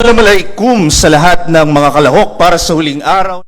Assalamualaikum sa lahat ng mga kalahok para sa huling araw.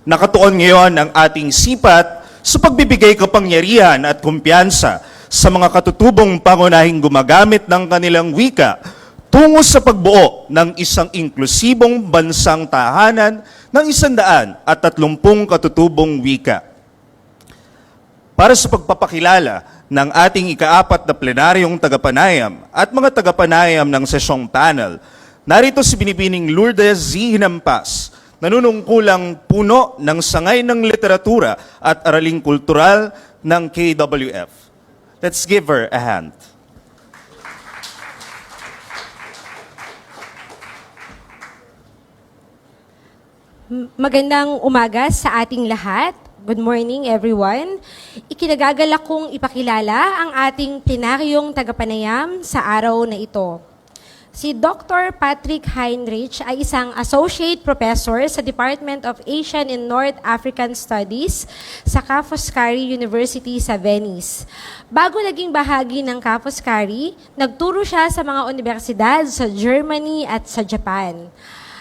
Nakatuon ngayon ang ating sipat sa pagbibigay kapangyarihan at kumpiyansa sa mga katutubong pangunahing gumagamit ng kanilang wika tungo sa pagbuo ng isang inklusibong bansang tahanan ng 130 katutubong wika. Para sa pagpapakilala ng ating ika-4 na plenaryong tagapanayam at mga tagapanayam ng sesyong panel, narito si Binibining Lourdes Z. Hinampas, nanunungkulang puno ng sangay ng literatura at araling kultural ng KWF. Let's give her a hand. Magandang umaga sa ating lahat. Good morning, everyone. Ikinagagalak kong ipakilala ang ating plenaryong tagapanayam sa araw na ito. Si Dr. Patrick Heinrich ay isang Associate Professor sa Department of Asian and North African Studies sa Ca' Foscari University sa Venice. Bago naging bahagi ng Ca' Foscari, nagturo siya sa mga universidad sa Germany at sa Japan.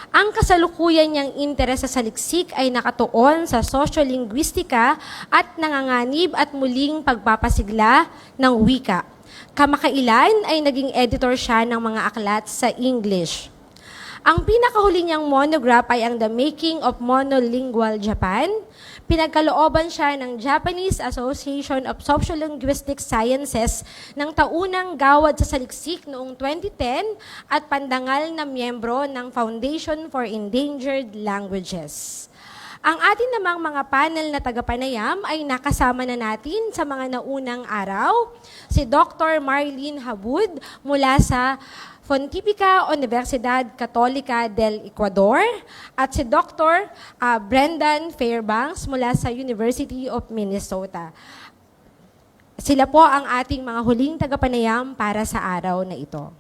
Ang kasalukuyan niyang interes sa saliksik ay nakatuon sa sosyolinguistika at nanganganib at muling pagpapasigla ng wika. Kamakailan ay naging editor siya ng mga aklat sa English. Ang pinakahuli niyang monograph ay ang The Making of Monolingual Japan. Pinagkalooban siya ng Japanese Association of Sociolinguistic Sciences ng taunang gawad sa saliksik noong 2010 at pandangal na miyembro ng Foundation for Endangered Languages. Ang atin namang mga panel na tagapanayam ay nakasama na natin sa mga naunang araw. Si Dr. Marlene Habud mula sa Pontificia Universidad Católica del Ecuador at si Dr. Brendan Fairbanks mula sa University of Minnesota. Sila po ang ating mga huling tagapanayam para sa araw na ito.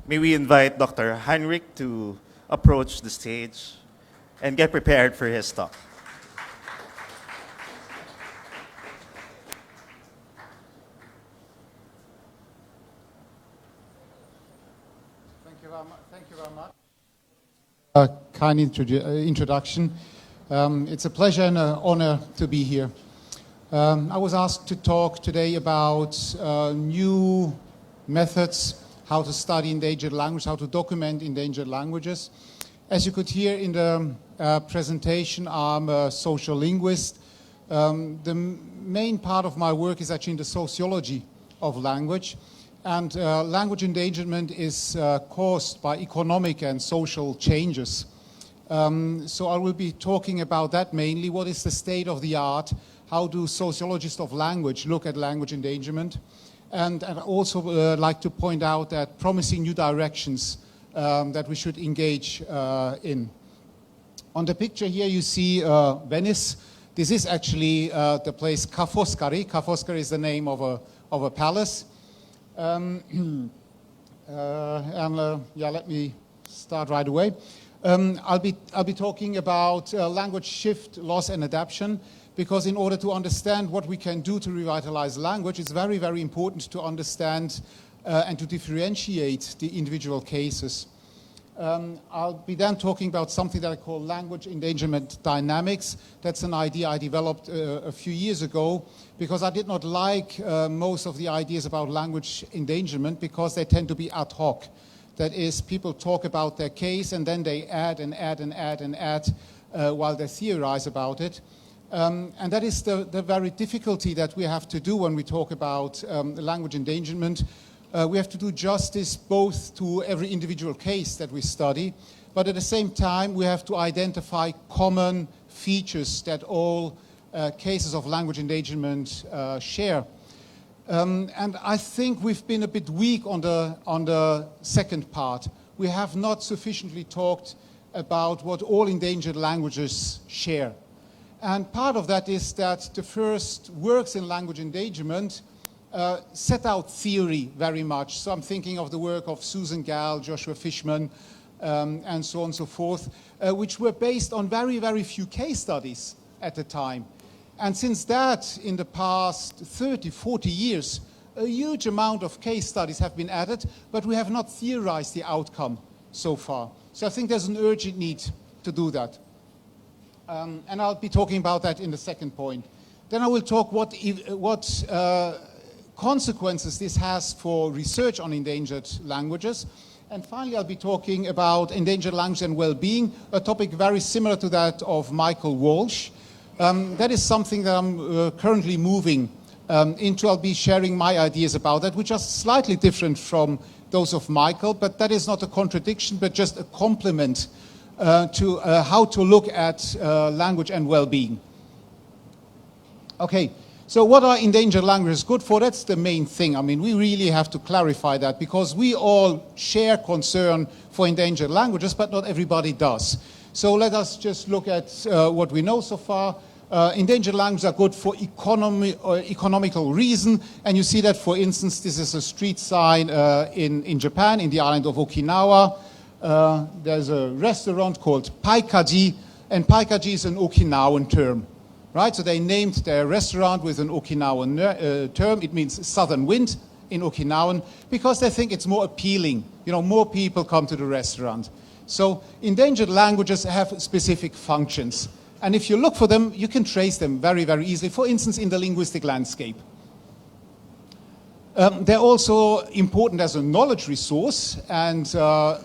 May we invite Dr. Heinrich to approach the stage and get prepared for his talk. Thank you very much. Kind introduction. It's a pleasure and an honor to be here. I was asked to talk today about new methods, how to study endangered language, how to document endangered languages. As you could hear in the presentation, I'm a social linguist. The main part of my work is actually in the sociology of language. And language endangerment is caused by economic and social changes. So I will be talking about that mainly. What is the state of the art? How do sociologists of language look at language endangerment? And I'd also like to point out that promising new directions that we should engage in. On the picture here you see Venice. This is actually the place Ca' Foscari. Ca' Foscari is the name of a palace. Yeah, let me start right away. I'll be talking about language shift, loss and adaptation, because in order to understand what we can do to revitalize language, it's very, very important to understand and to differentiate the individual cases. I'll be then talking about something that I call language endangerment dynamics. That's an idea I developed a few years ago because I did not like most of the ideas about language endangerment because they tend to be ad hoc. That is, people talk about their case and then they add and add and add and add while they theorize about it. And that is the very difficulty that we have to do when we talk about language endangerment. We have to do justice both to every individual case that we study, but at the same time we have to identify common features that all cases of language endangerment share. And I think we've been a bit weak on the second part. We have not sufficiently talked about what all endangered languages share. And part of that is that the first works in language endangerment set out theory very much. So I'm thinking of the work of Susan Gall, Joshua Fishman, and so on and so forth, which were based on very, very few case studies at the time. And since that, in the past 30, 40 years, a huge amount of case studies have been added, but we have not theorized the outcome so far. So I think there's an urgent need to do that. And I'll be talking about that in the second point. Then I will talk what consequences this has for research on endangered languages. And finally, I'll be talking about endangered language and well-being, a topic very similar to that of Michael Walsh. That is something that I'm currently moving into. I'll be sharing my ideas about that, which are slightly different from those of Michael, but that is not a contradiction, but just a complement to how to look at language and well-being. Okay, so what are endangered languages good for? That's the main thing. I mean, we really have to clarify that because we all share concern for endangered languages, but not everybody does. So let us just look at what we know so far. Endangered languages are good for economical reason, and you see that, for instance, this is a street sign in Japan, in the island of Okinawa. There's a restaurant called Paikaji, and Paikaji is an Okinawan term, right? So they named their restaurant with an Okinawan term. It means southern wind in Okinawan, because they think it's more appealing. You know, more people come to the restaurant. So endangered languages have specific functions. And if you look for them, you can trace them very, very easily, for instance, in the linguistic landscape. They're also important as a knowledge resource, and a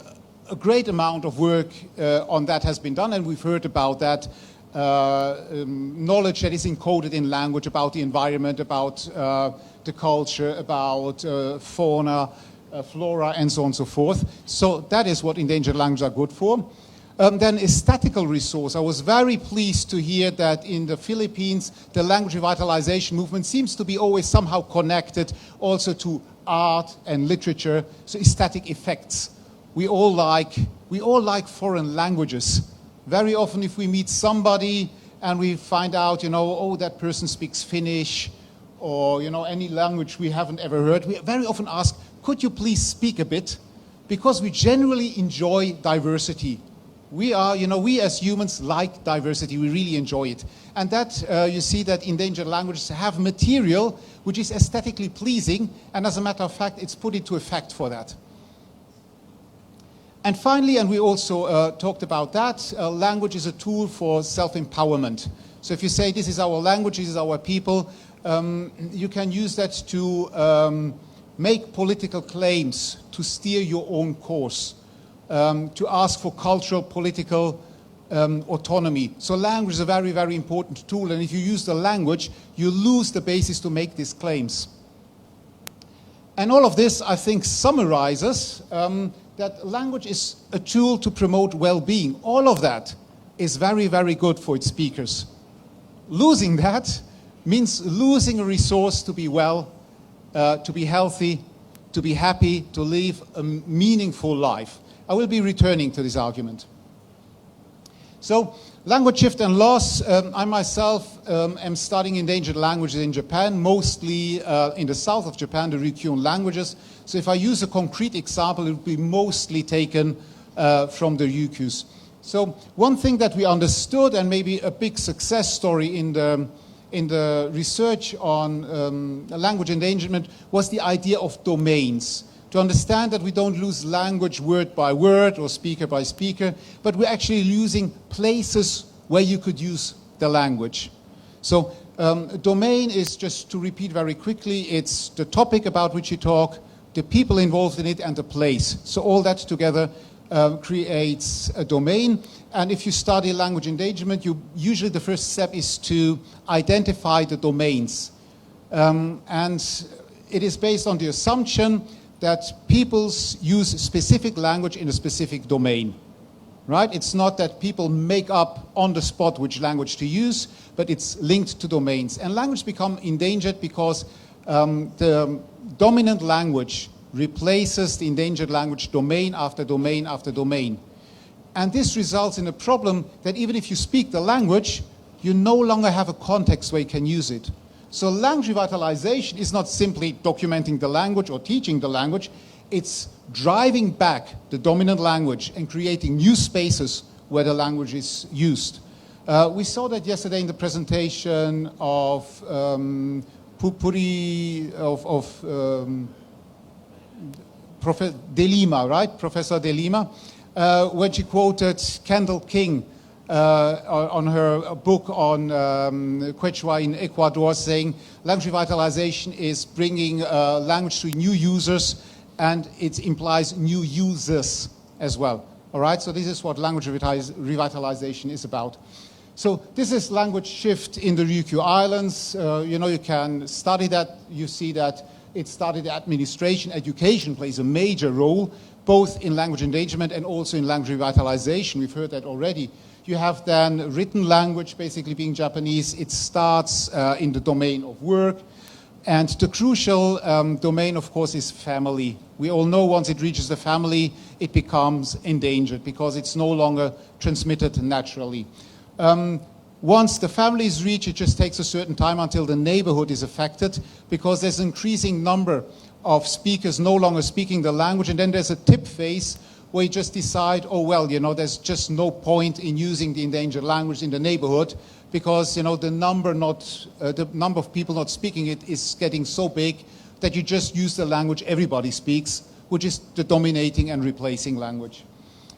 great amount of work on that has been done, and we've heard about that knowledge that is encoded in language about the environment, about the culture, about fauna, flora, and so on and so forth. So that is what endangered languages are good for. Then a statistical resource. I was very pleased to hear that in the Philippines, the language revitalization movement seems to be always somehow connected also to art and literature, so aesthetic effects. We all like foreign languages. Very often if we meet somebody and we find out, you know, oh, that person speaks Finnish, or, you know, any language we haven't ever heard, we very often ask, could you please speak a bit? Because we generally enjoy diversity. We as humans like diversity, we really enjoy it. And that, you see that endangered languages have material which is aesthetically pleasing, and as a matter of fact, it's put into effect for that. And finally, and we also talked about that, language is a tool for self-empowerment. So if you say this is our language, this is our people, you can use that to make political claims, to steer your own course, to ask for cultural, political autonomy. So language is a very, very important tool, and if you use the language, you lose the basis to make these claims. And all of this, I think, summarizes that language is a tool to promote well-being. All of that is very, very good for its speakers. Losing that means losing a resource to be well, to be healthy, to be happy, to live a meaningful life. I will be returning to this argument. So, language shift and loss. I myself am studying endangered languages in Japan, mostly in the south of Japan, the Ryukyuan languages. So if I use a concrete example, it will be mostly taken from the Ryukyus. So one thing that we understood, and maybe a big success story in the research on language endangerment, was the idea of domains. To understand that we don't lose language word by word or speaker by speaker, but we're actually losing places where you could use the language. So a domain is, just to repeat very quickly, it's the topic about which you talk, the people involved in it, and the place. So all that together creates a domain. And if you study language endangerment, usually the first step is to identify the domains. And it is based on the assumption that peoples use specific language in a specific domain, right? It's not that people make up on the spot which language to use, but it's linked to domains. And language become endangered because the dominant language replaces the endangered language domain after domain after domain. And this results in a problem that even if you speak the language, you no longer have a context where you can use it. So language revitalization is not simply documenting the language or teaching the language, it's driving back the dominant language and creating new spaces where the language is used. We saw that yesterday in the presentation of Professor De Lima, right? Professor De Lima, when she quoted Kendall King on her book on Quechua in Ecuador, saying language revitalization is bringing language to new users, and it implies new users as well. All right, so this is what language revitalization is about. So this is language shift in the Ryukyu Islands. You can study that. You see that it started administration, education plays a major role, both in language endangerment and also in language revitalization. We've heard that already. You have then written language, basically being Japanese. It starts in the domain of work. And the crucial domain, of course, is family. We all know once it reaches the family, it becomes endangered because it's no longer transmitted naturally. Once the family is reached, it just takes a certain time until the neighborhood is affected because there's an increasing number of speakers no longer speaking the language, and then there's a tip phase where you just decide, oh, well, there's just no point in using the endangered language in the neighborhood because, the number of people not speaking it is getting so big that you just use the language everybody speaks, which is the dominating and replacing language.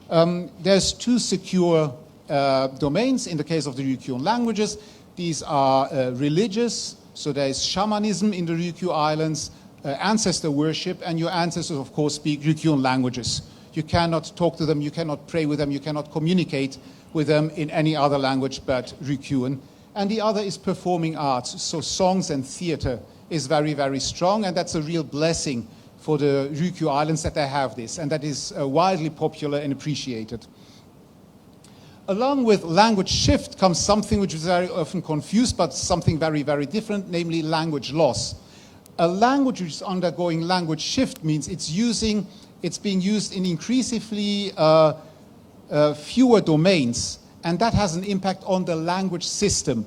There's two secure domains in the case of the Ryukyuan languages. These are religious, so there is shamanism in the Ryukyu Islands, ancestor worship, and your ancestors, of course, speak Ryukyuan languages. You cannot talk to them, you cannot pray with them, you cannot communicate with them in any other language but Ryukyuan. And the other is performing arts, so songs and theater is very, very strong, and that's a real blessing for the Ryukyu Islands that they have this, and that is widely popular and appreciated. Along with language shift comes something which is very often confused, but something very, very different, namely language loss. A language which is undergoing language shift means it's being used in increasingly fewer domains, and that has an impact on the language system,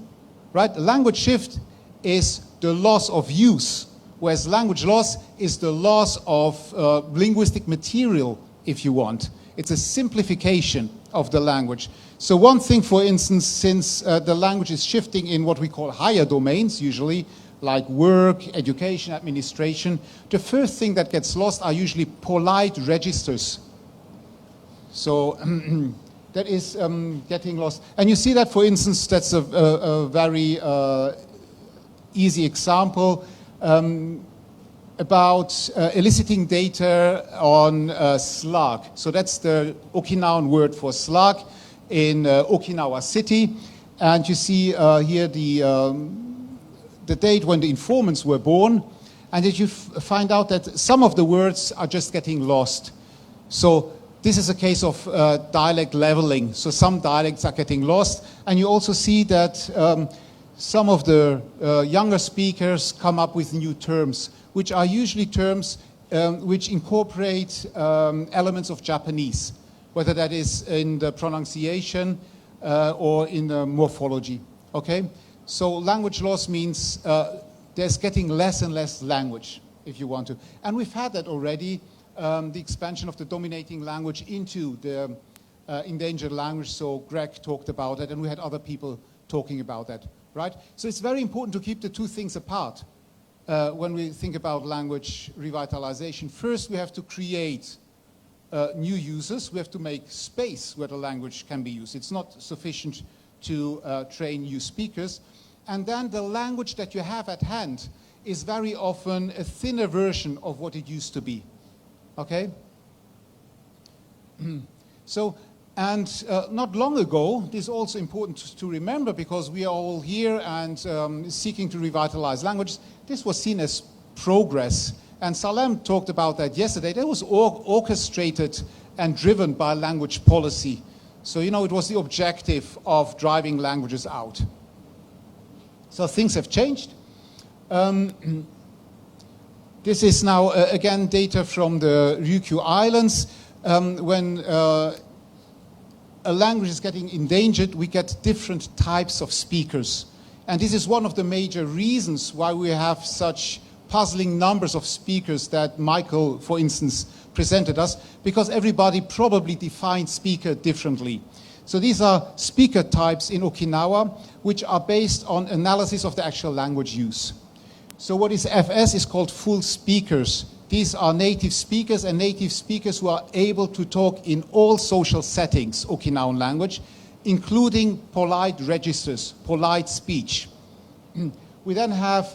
right? Language shift is the loss of use, whereas language loss is the loss of linguistic material, if you want. It's a simplification of the language. So one thing, for instance, since the language is shifting in what we call higher domains, usually, like work, education, administration, the first thing that gets lost are usually polite registers. So that is getting lost. And you see that, for instance, that's a very easy example about eliciting data on slag. So that's the Okinawan word for slag in Okinawa City. And you see here the date when the informants were born, and that you find out that some of the words are just getting lost. So this is a case of dialect leveling. So some dialects are getting lost, and you also see that some of the younger speakers come up with new terms, which are usually terms which incorporate elements of Japanese, whether that is in the pronunciation or in the morphology, okay? So language loss means there's getting less and less language, if you want to. And we've had that already, the expansion of the dominating language into the endangered language. So Greg talked about it, and we had other people talking about that, right? So it's very important to keep the two things apart when we think about language revitalization. First, we have to create new users. We have to make space where the language can be used. It's not sufficient to train new speakers. And then the language that you have at hand is very often a thinner version of what it used to be, okay? So, and not long ago, this is also important to remember because we are all here and seeking to revitalize languages. This was seen as progress, and Salem talked about that yesterday. That was orchestrated and driven by language policy. So, it was the objective of driving languages out. So things have changed. This is now, again, data from the Ryukyu Islands. When a language is getting endangered, we get different types of speakers. And this is one of the major reasons why we have such puzzling numbers of speakers that Michael, for instance, presented us, because everybody probably defines speaker differently. So these are speaker types in Okinawa, which are based on analysis of the actual language use. So what is FS is called full speakers. These are native speakers and native speakers who are able to talk in all social settings, Okinawan language, including polite registers, polite speech. We then have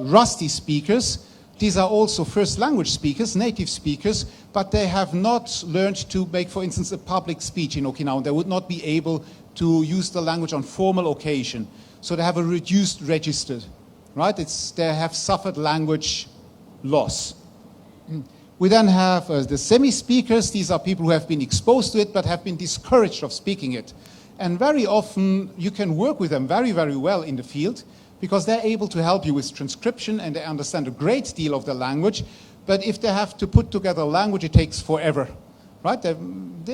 rusty speakers. These are also first language speakers, native speakers, but they have not learned to make, for instance, a public speech in Okinawan. They would not be able to use the language on formal occasion. So they have a reduced register, right? They have suffered language loss. We then have the semi-speakers. These are people who have been exposed to it but have been discouraged of speaking it. And very often you can work with them very, very well in the field because they're able to help you with transcription and they understand a great deal of the language. But if they have to put together language, it takes forever, right? They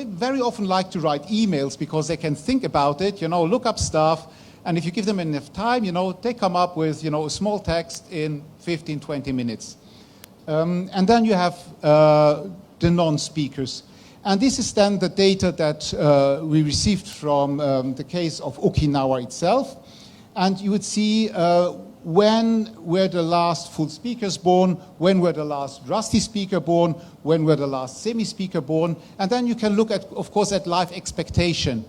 very often like to write emails because they can think about it, look up stuff. And if you give them enough time, they come up with, a small text in 15, 20 minutes. And then you have the non-speakers. And this is then the data that we received from the case of Okinawa itself. And you would see when were the last full speakers born, when were the last rusty speaker born, when were the last semi-speaker born. And then you can look at, of course, at life expectation.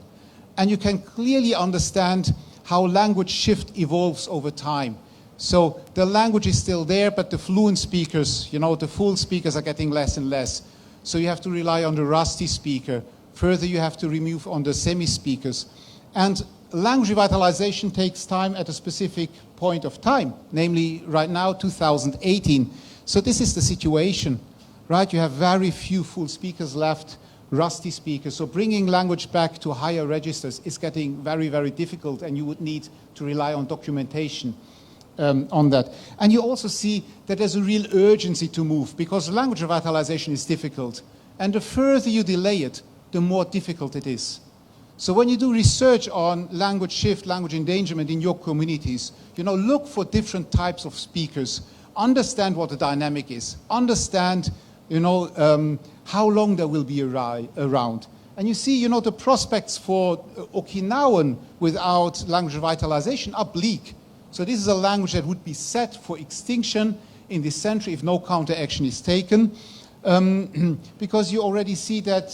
And you can clearly understand how language shift evolves over time. So the language is still there, but the fluent speakers, the full speakers are getting less and less. So you have to rely on the rusty speaker. Further, you have to remove on the semi-speakers. And language revitalization takes time at a specific point of time, namely right now, 2018. So this is the situation, right? You have very few full speakers left, rusty speakers. So bringing language back to higher registers is getting very, very difficult, and you would need to rely on documentation on that. And you also see that there's a real urgency to move because language revitalization is difficult. And the further you delay it, the more difficult it is. So when you do research on language shift, language endangerment in your communities, look for different types of speakers, understand what the dynamic is, understand, how long they will be around. And you see, the prospects for Okinawan without language revitalization are bleak. So this is a language that would be set for extinction in this century if no counteraction is taken, because you already see that,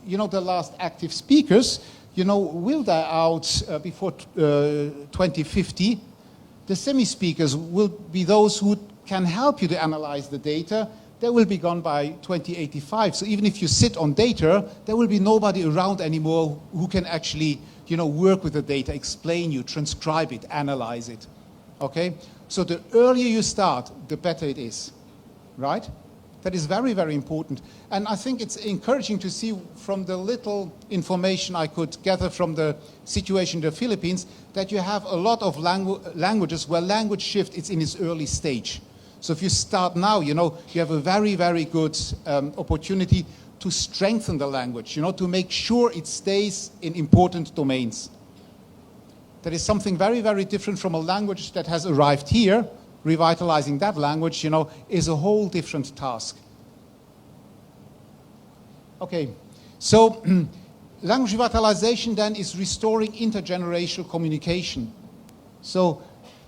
the last active speakers, will die out before 2050. The semi-speakers will be those who can help you to analyze the data. They will be gone by 2085. So even if you sit on data, there will be nobody around anymore who can actually work with the data, explain you, transcribe it, analyze it, okay? So the earlier you start, the better it is, right? That is very, very important. And I think it's encouraging to see from the little information I could gather from the situation in the Philippines that you have a lot of languages where language shift is in its early stage. So if you start now, you have a very, very good opportunity to strengthen the language, to make sure it stays in important domains. That is something very, very different from a language that has arrived here. Revitalizing that language, is a whole different task. Okay, so language revitalization then is restoring intergenerational communication. So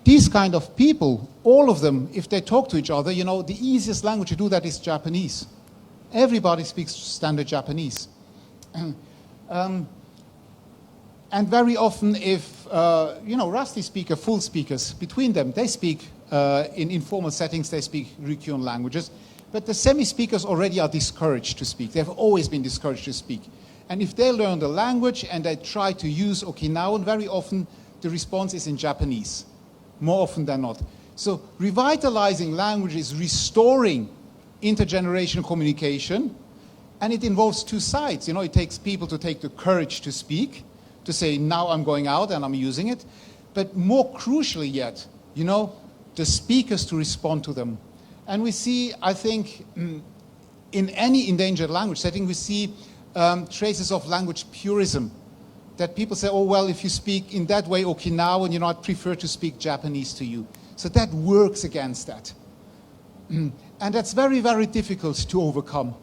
these kind of people, all of them, if they talk to each other, the easiest language to do that is Japanese. Everybody speaks standard Japanese. And very often if, rusty speaker, full speakers, between them, they speak, in informal settings, they speak Ryukyuan languages. But the semi-speakers already are discouraged to speak. They've always been discouraged to speak. And if they learn the language and they try to use Okinawan, very often the response is in Japanese, more often than not. So revitalizing language is restoring intergenerational communication, and it involves two sides. It takes people to take the courage to speak, to say, now I'm going out and I'm using it. But more crucially yet, the speakers to respond to them. And we see, I think, in any endangered language setting, we see traces of language purism. That people say, oh, well, if you speak in that way Okinawan, I'd prefer to speak Japanese to you. So that works against that. And that's very, very difficult to overcome.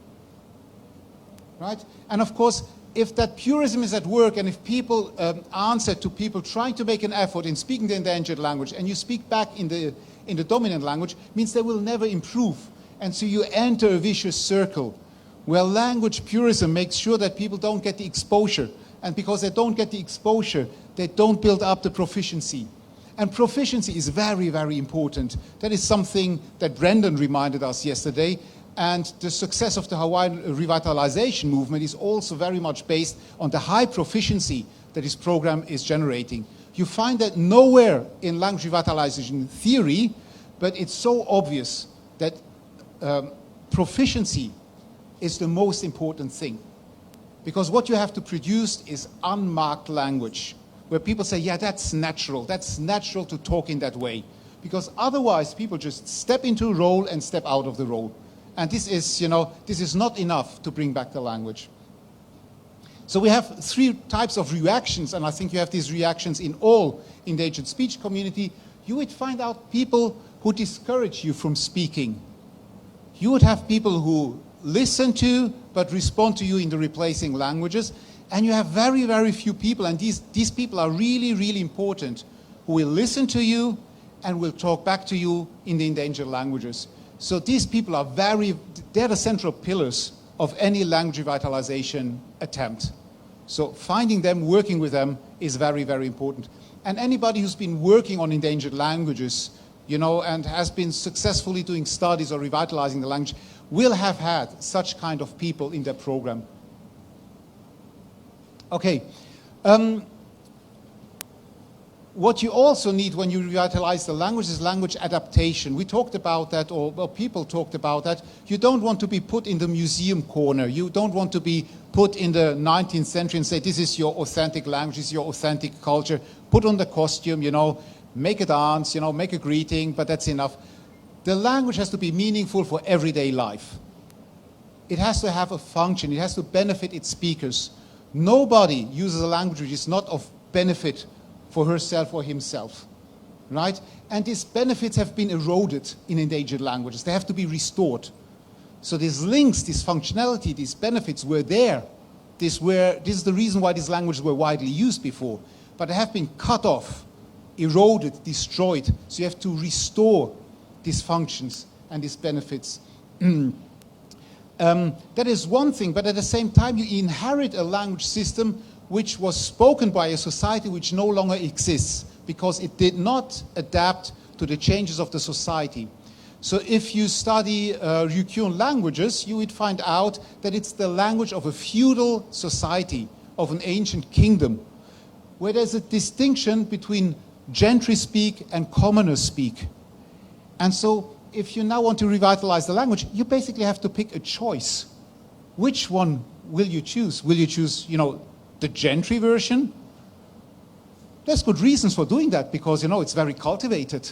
Right? And of course, if that purism is at work and if people answer to people trying to make an effort in speaking the endangered language and you speak back in the dominant language, means they will never improve. And so you enter a vicious circle where language purism makes sure that people don't get the exposure. And because they don't get the exposure, they don't build up the proficiency. And proficiency is very, very important. That is something that Brendan reminded us yesterday. And the success of the Hawaiian revitalization movement is also very much based on the high proficiency that this program is generating. You find that nowhere in language revitalization theory, but it's so obvious that proficiency is the most important thing. Because what you have to produce is unmarked language, where people say, yeah, that's natural to talk in that way. Because otherwise people just step into a role and step out of the role. And this is not enough to bring back the language. So we have three types of reactions, and I think you have these reactions in all endangered speech community. You would find out people who discourage you from speaking. You would have people who listen to but respond to you in the replacing languages. And you have very, very few people, and these people are really, really important, who will listen to you and will talk back to you in the endangered languages. So these people are they're the central pillars of any language revitalization attempt. So finding them, working with them is very, very important. And anybody who's been working on endangered languages, and has been successfully doing studies or revitalizing the language, will have had such kind of people in their program. Okay. What you also need when you revitalize the language is language adaptation. We talked about that, or people talked about that. You don't want to be put in the museum corner. You don't want to be put in the 19th century and say, this is your authentic language, this is your authentic culture. Put on the costume, make a dance, make a greeting, but that's enough. The language has to be meaningful for everyday life. It has to have a function. It has to benefit its speakers. Nobody uses a language which is not of benefit for herself or himself, right? And these benefits have been eroded in endangered languages. They have to be restored. So these links, this functionality, these benefits were there. This is the reason why these languages were widely used before. But they have been cut off, eroded, destroyed. So you have to restore these functions and these benefits. That is one thing, but at the same time you inherit a language system which was spoken by a society which no longer exists because it did not adapt to the changes of the society. So if you study Ryukyuan languages, you would find out that it's the language of a feudal society, of an ancient kingdom, where there's a distinction between gentry speak and commoners speak. And so if you now want to revitalize the language, you basically have to pick a choice. Which one will you choose? Will you choose, the gentry version? There's good reasons for doing that because, it's very cultivated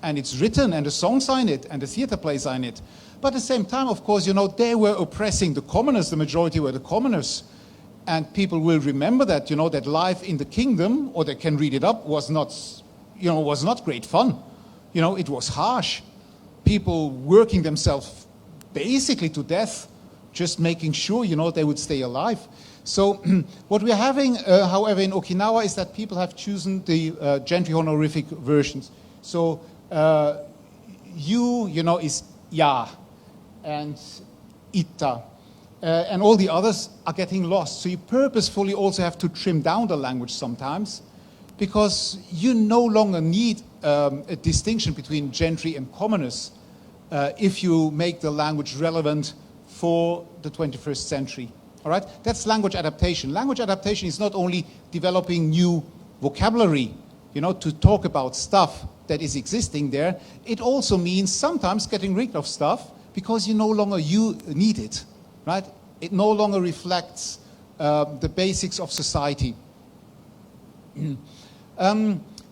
and it's written and the songs are in it and the theater plays are in it. But at the same time, of course, they were oppressing the commoners. The majority were the commoners. And people will remember that, that life in the kingdom, or they can read it up, was not great fun. It was harsh. People working themselves basically to death, just making sure, they would stay alive. So what we're having, however, in Okinawa is that people have chosen the gentry honorific versions. So you, is ya, and ita, and all the others are getting lost. So you purposefully also have to trim down the language sometimes because you no longer need a distinction between gentry and commoners if you make the language relevant for the 21st century. All right? That's language adaptation. Language adaptation is not only developing new vocabulary, to talk about stuff that is existing there. It also means sometimes getting rid of stuff because you no longer need it, right? It no longer reflects the basics of society.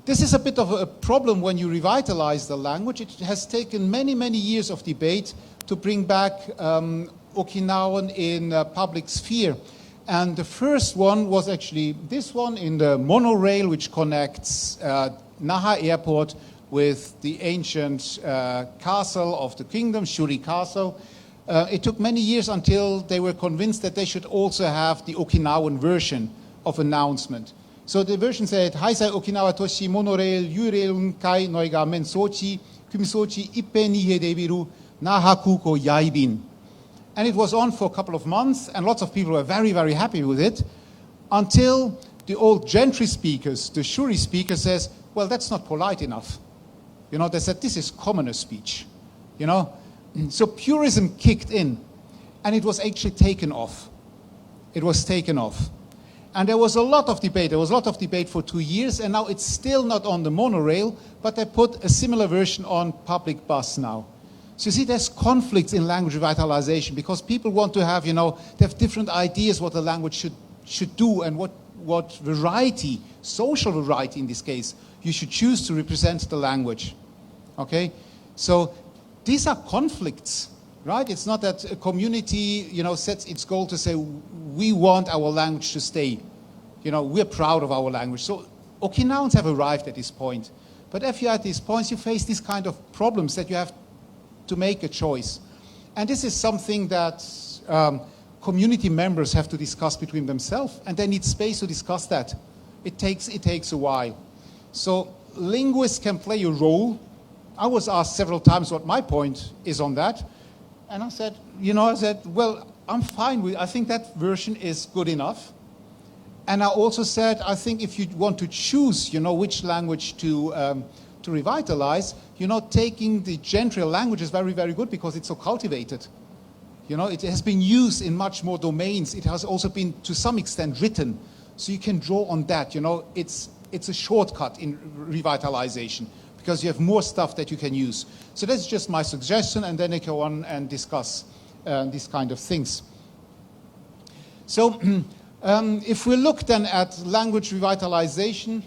This is a bit of a problem when you revitalize the language. It has taken many, many years of debate to bring back Okinawan in public sphere. And the first one was actually this one in the monorail, which connects Naha Airport with the ancient castle of the kingdom, Shuri Castle. It took many years until they were convinced that they should also have the Okinawan version of announcement. So the version said, Haisai Okinawa Toshi Monorail Yureun Kai Noiga Mensochi Kumisochi Ippe ni Hedebiru Nahakuko Yaibin. And it was on for a couple of months, and lots of people were very, very happy with it, until the old gentry speakers, the Shuri speaker says, well, that's not polite enough. You know, they said, this is commoner speech. You know, so purism kicked in, and it was actually taken off. It was taken off. And there was a lot of debate. There was a lot of debate for 2 years, and now it's still not on the monorail, but they put a similar version on public bus now. So you see, there's conflicts in language revitalization because people want to have, you know, they have different ideas what the language should do and what variety, social variety in this case, you should choose to represent the language. Okay? So these are conflicts, right? It's not that a community, you know, sets its goal to say, we want our language to stay. You know, we're proud of our language. So Okinawans have arrived at this point. But if you're at these points, you face these kind of problems that you have to make a choice. And this is something that community members have to discuss between themselves, and they need space to discuss that. It takes a while. So linguists can play a role. I was asked several times what my point is on that. And I said, well, I'm fine with, I think that version is good enough. And I also said, I think if you want to choose, you know, which language to revitalize, you know, taking the gentry language is very, very good because it's so cultivated. You know, it has been used in much more domains. It has also been, to some extent, written. So you can draw on that, you know. It's a shortcut in revitalization because you have more stuff that you can use. So that's just my suggestion, and then I go on and discuss these kind of things. So if we look then at language revitalization,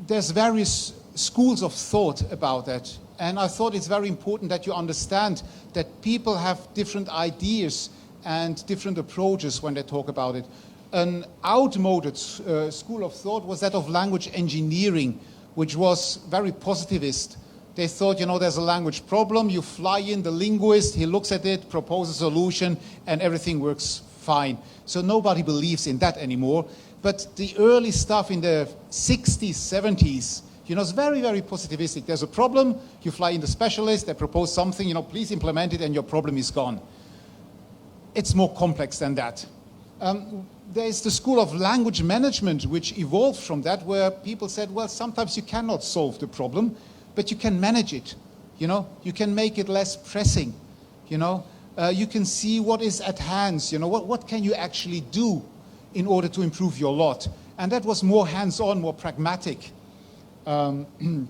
there's various schools of thought about that. And I thought it's very important that you understand that people have different ideas and different approaches when they talk about it. An outmoded school of thought was that of language engineering, which was very positivist. They thought, you know, there's a language problem, you fly in the linguist, he looks at it, proposes a solution, and everything works fine. So nobody believes in that anymore. But the early stuff in the 60s, 70s, you know, it's very, very positivistic. There's a problem, you fly in the specialist, they propose something, you know, please implement it, and your problem is gone. It's more complex than that. There's the school of language management, which evolved from that, where people said, well, sometimes you cannot solve the problem, but you can manage it. You know, you can make it less pressing. You know, you can see what is at hand. You know, what can you actually do in order to improve your lot? And that was more hands-on, more pragmatic. You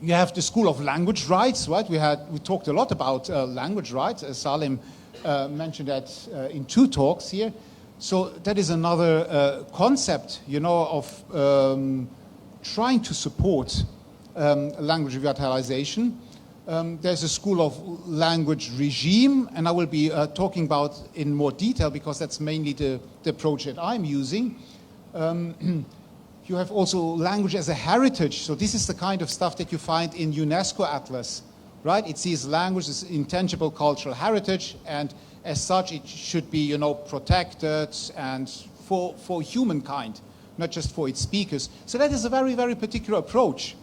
have the school of language rights, right? We talked a lot about language rights. Salim mentioned that in 2 talks here. So that is another concept, you know, of trying to support language revitalization. There's a school of language regime, and I will be talking about in more detail because that's mainly the approach that I'm using. You have also language as a heritage. So this is the kind of stuff that you find in UNESCO Atlas, right? It sees language as intangible cultural heritage, and as such, it should be, you know, protected and for humankind, not just for its speakers. So that is a very, very particular approach.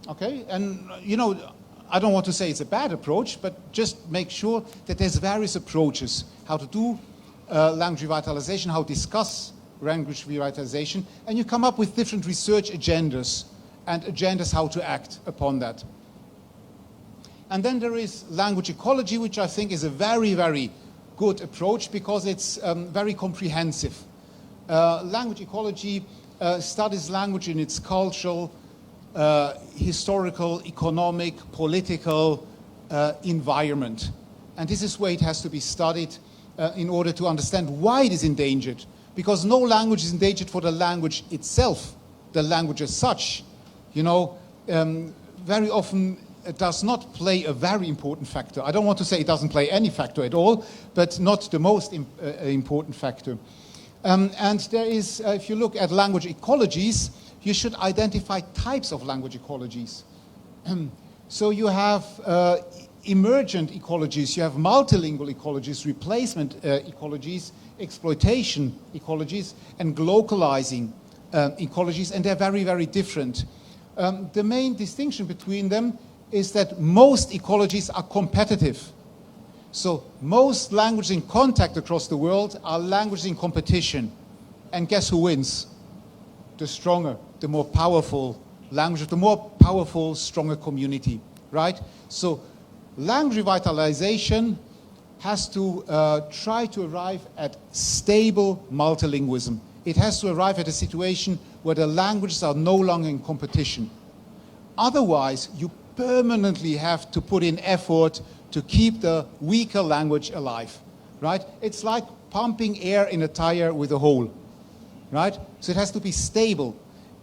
Okay, and you know, I don't want to say it's a bad approach, but just make sure that there's various approaches how to do language revitalization, how to discuss language revitalization, and you come up with different research agendas and agendas how to act upon that. And then there is language ecology, which I think is a very, very good approach because it's very comprehensive. Language ecology studies language in its cultural, historical, economic, political environment. And this is where it has to be studied in order to understand why it is endangered. Because no language is endangered for the language itself. the language as such, you know, very often it does not play a very important factor. I don't want to say it doesn't play any factor at all, but not the most important factor. And there is, if you look at language ecologies, you should identify types of language ecologies. So you have emergent ecologies, you have multilingual ecologies, replacement ecologies, exploitation ecologies, and glocalizing ecologies, and they're very, very different. The main distinction between them is that most ecologies are competitive. So most languages in contact across the world are languages in competition. And guess who wins? The stronger, the more powerful language, the more powerful, stronger community, right? So language revitalization has to try to arrive at stable multilingualism. It has to arrive at a situation where the languages are no longer in competition. Otherwise, you permanently have to put in effort to keep the weaker language alive, right? It's like pumping air in a tire with a hole, right? So it has to be stable.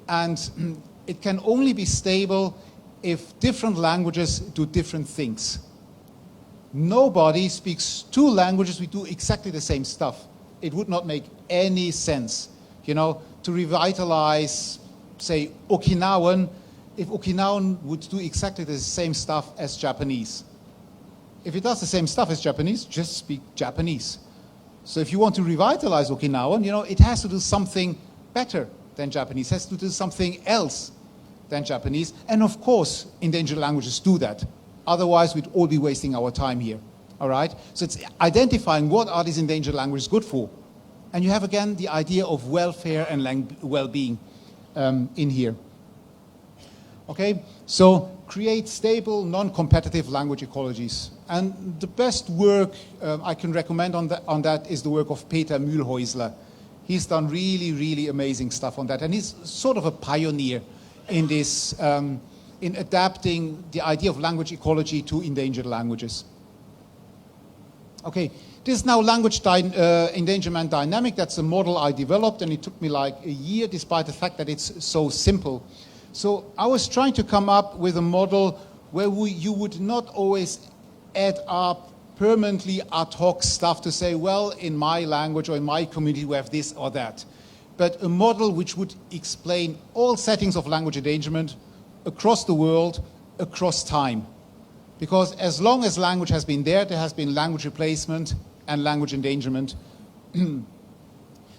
And it can only be stable if different languages do different things. Nobody speaks two languages, we do exactly the same stuff. It would not make any sense, you know, to revitalize, say, Okinawan, if Okinawan would do exactly the same stuff as Japanese. If it does the same stuff as Japanese, just speak Japanese. So if you want to revitalize Okinawan, you know, it has to do something better than Japanese, has to do something else than Japanese. And of course, endangered languages do that. Otherwise, we'd all be wasting our time here, all right? So it's identifying what are these endangered languages good for. And you have, again, the idea of welfare and well-being in here. Okay, so create stable, non-competitive language ecologies. And the best work I can recommend on that is the work of Peter Mühlhäusler. He's done really, really amazing stuff on that. And he's sort of a pioneer in this, in adapting the idea of language ecology to endangered languages. Okay, this is now language endangerment dynamic. That's a model I developed, and it took me like a year, despite the fact that it's so simple. So I was trying to come up with a model where you would not always add up permanently ad hoc stuff to say, well, in my language or in my community we have this or that. But a model which would explain all settings of language endangerment across the world, across time. Because as long as language has been there, there has been language replacement and language endangerment.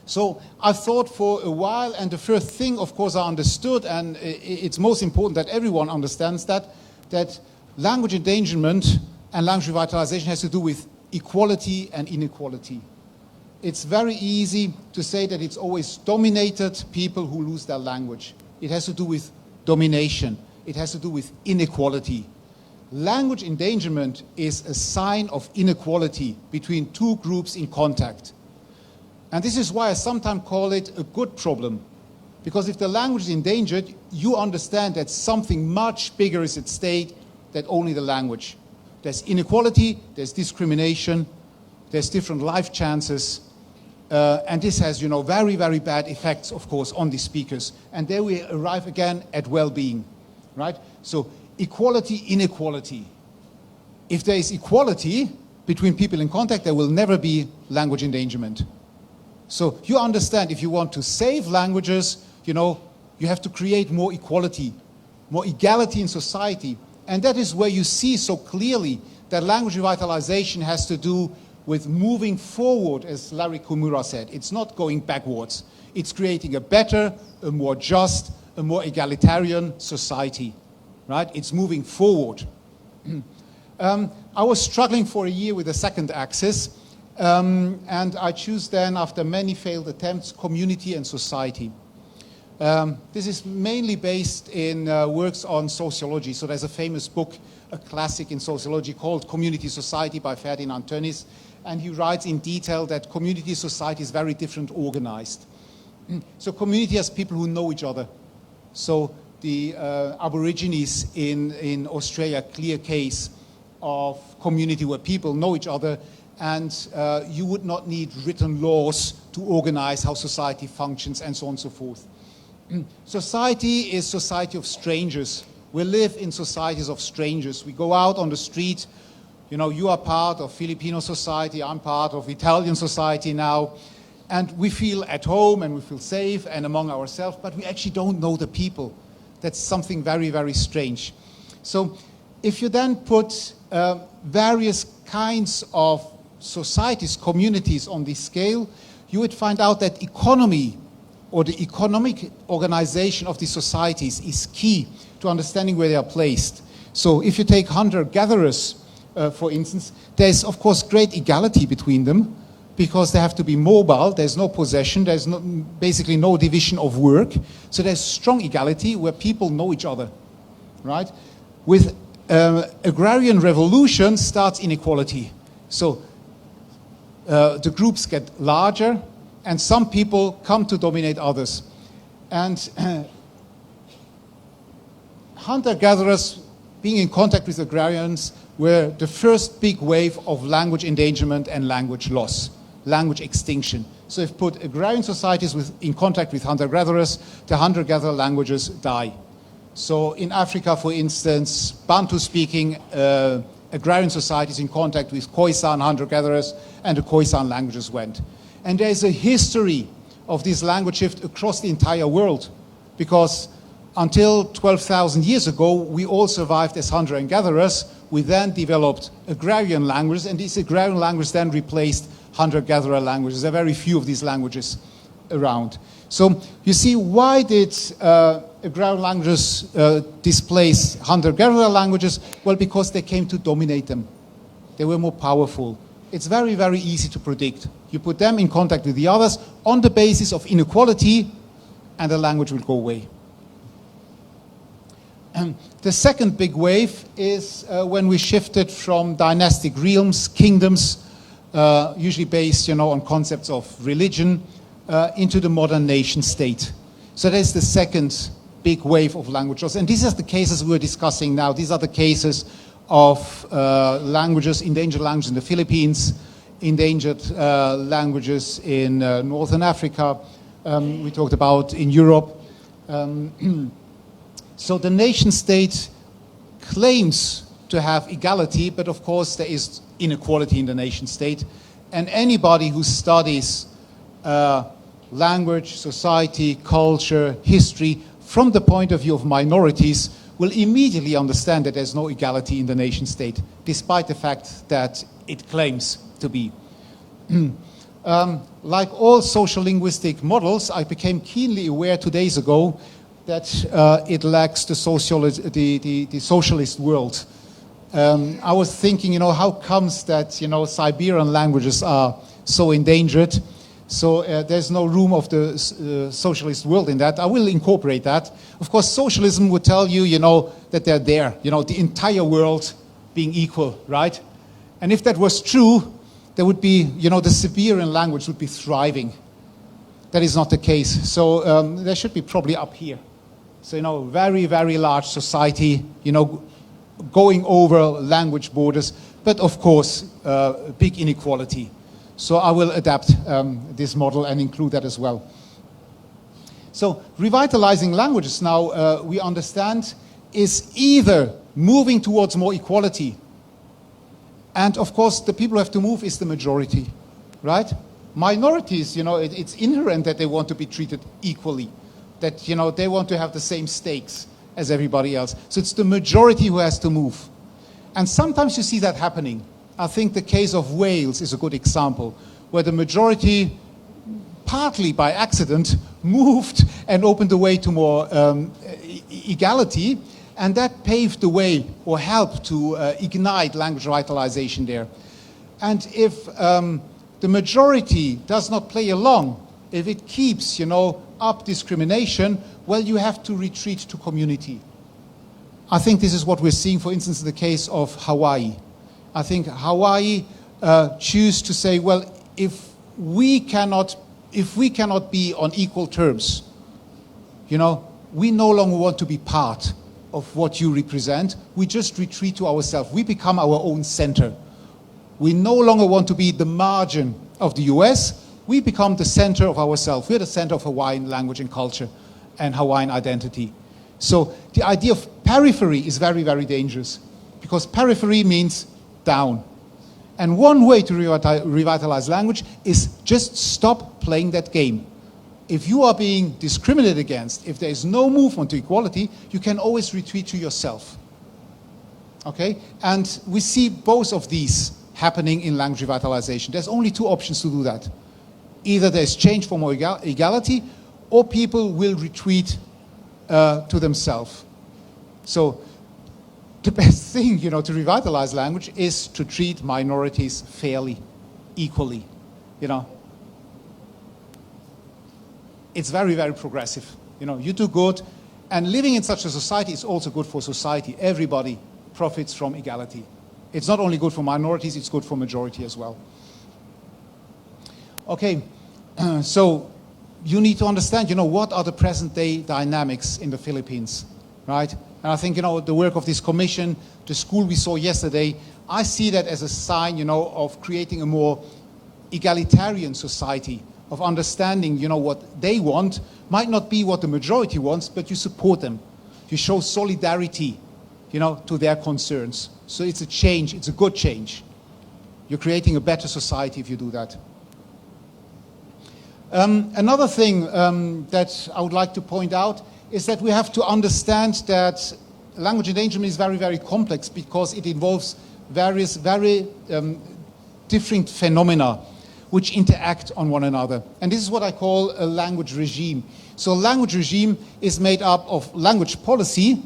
So I thought for a while, and the first thing, of course, I understood, and it's most important that everyone understands that language endangerment and language revitalization has to do with equality and inequality. It's very easy to say that it's always dominated people who lose their language. It has to do with domination. It has to do with inequality. Language endangerment is a sign of inequality between two groups in contact. And this is why I sometimes call it a good problem. Because if the language is endangered, you understand that something much bigger is at stake than only the language. There's inequality, there's discrimination, there's different life chances, and this has, you know, very, very bad effects, of course, on the speakers. And there we arrive again at well-being, right? So equality, inequality. If there is equality between people in contact, there will never be language endangerment. So you understand, if you want to save languages, you know, you have to create more equality, more equality in society. And that is where you see so clearly that language revitalization has to do with moving forward, as Larry Komura said. It's not going backwards. It's creating a better, a more just, a more egalitarian society, right? It's moving forward. I was struggling for a year with the second axis, and I choose then, after many failed attempts, community and society. This is mainly based in works on sociology. So there's a famous book, a classic in sociology, called Community Society by Ferdinand Tönnies, and he writes in detail that community society is very different organized. So community has people who know each other. So the Aborigines in Australia, clear case of community where people know each other, and you would not need written laws to organize how society functions and so on and so forth. Society is society of strangers. We live in societies of strangers. We go out on the street. You know, you are part of Filipino society, I'm part of Italian society now. And we feel at home and we feel safe and among ourselves, but we actually don't know the people. That's something very, very strange. So if you then put various kinds of societies, communities on this scale, you would find out that economy or the economic organization of the societies is key to understanding where they are placed. So if you take hunter-gatherers, for instance, there's of course great equality between them because they have to be mobile, there's no possession, there's basically no division of work. So there's strong equality where people know each other, right? With agrarian revolution starts inequality. So the groups get larger and some people come to dominate others. And hunter-gatherers being in contact with agrarians were the first big wave of language endangerment and language loss, language extinction. So if put agrarian societies in contact with hunter-gatherers, the hunter-gatherer languages die. So in Africa, for instance, Bantu-speaking agrarian societies in contact with Khoisan hunter-gatherers, and the Khoisan languages went. And there is a history of this language shift across the entire world, because until 12,000 years ago, we all survived as hunter and gatherers. We then developed agrarian languages, and these agrarian languages then replaced hunter-gatherer languages. There are very few of these languages around. So you see, why did agrarian languages displace hunter-gatherer languages? Well, because they came to dominate them. They were more powerful. It's very, very easy to predict. You put them in contact with the others on the basis of inequality, and the language will go away. The second big wave is when we shifted from dynastic realms, kingdoms, usually based, on concepts of religion, into the modern nation state. So there's the second big wave of language loss. And these are the cases we're discussing now. These are the cases of languages, endangered languages in the Philippines, endangered languages in Northern Africa, we talked about in Europe. So the nation state claims to have equality, but of course there is inequality in the nation state. And anybody who studies language, society, culture, history from the point of view of minorities will immediately understand that there's no equality in the nation state, despite the fact that it claims to be. Like all social linguistic models, I became keenly aware 2 days ago that it lacks the socialist world. I was thinking, how comes that, Siberian languages are so endangered? So there's no room of the socialist world in that. I will incorporate that. Of course, socialism would tell you, that they're there, the entire world being equal, right? And if that was true, there would be, the Siberian language would be thriving. That is not the case. So there should be probably up here. So, very, very large society, going over language borders, but of course, big inequality. So I will adapt this model and include that as well. So revitalizing languages now, we understand, is either moving towards more equality, and of course the people who have to move is the majority, right? Minorities, it's inherent that they want to be treated equally, that they want to have the same stakes as everybody else. So it's the majority who has to move. And sometimes you see that happening. I think the case of Wales is a good example, where the majority, partly by accident, moved and opened the way to more equality, and that paved the way or helped to ignite language revitalization there. And if the majority does not play along, if it keeps, up discrimination, well, you have to retreat to community. I think this is what we're seeing, for instance, in the case of Hawaii. I think Hawaii choose to say, well, if we cannot be on equal terms, we no longer want to be part of what you represent. We just retreat to ourselves. We become our own center. We no longer want to be the margin of the US. We become the center of ourselves. We're the center of Hawaiian language and culture. and Hawaiian identity. So the idea of periphery is very, very dangerous, because periphery means down. And one way to revitalize language is just stop playing that game. If you are being discriminated against, if there is no movement to equality, you can always retreat to yourself. Okay? And we see both of these happening in language revitalization. There's only two options to do that. Either there's change for more equality, or people will retreat to themselves. So the best thing, to revitalize language is to treat minorities fairly, equally, It's very, very progressive. You do good, and living in such a society is also good for society. Everybody profits from equality. It's not only good for minorities, it's good for majority as well. Okay, so you need to understand, what are the present-day dynamics in the Philippines, right? And I think, the work of this commission, the school we saw yesterday, I see that as a sign, of creating a more egalitarian society, of understanding, what they want might not be what the majority wants, but you support them. You show solidarity, to their concerns. So it's a change, it's a good change. You're creating a better society if you do that. Another thing that I would like to point out is that we have to understand that language endangerment is very, very complex, because it involves various very different phenomena which interact on one another. And this is what I call a language regime. So a language regime is made up of language policy,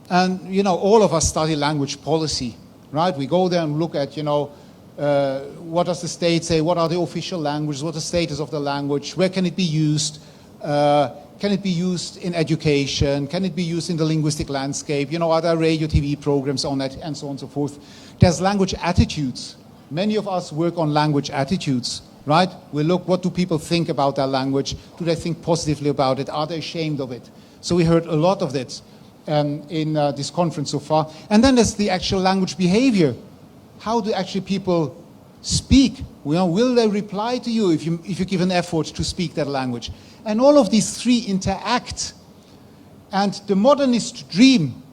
and all of us study language policy, right? We go there and look at, what does the state say, what are the official languages, what's the status of the language, where can it be used, can it be used in education, can it be used in the linguistic landscape, are there radio, TV programs on it, and so on and so forth. There's language attitudes. Many of us work on language attitudes, right? We look, what do people think about their language? Do they think positively about it? Are they ashamed of it? So we heard a lot of that in this conference so far. And then there's the actual language behavior. How do actually people speak? Will they reply to you if you give an effort to speak that language? And all of these three interact. And the modernist dream,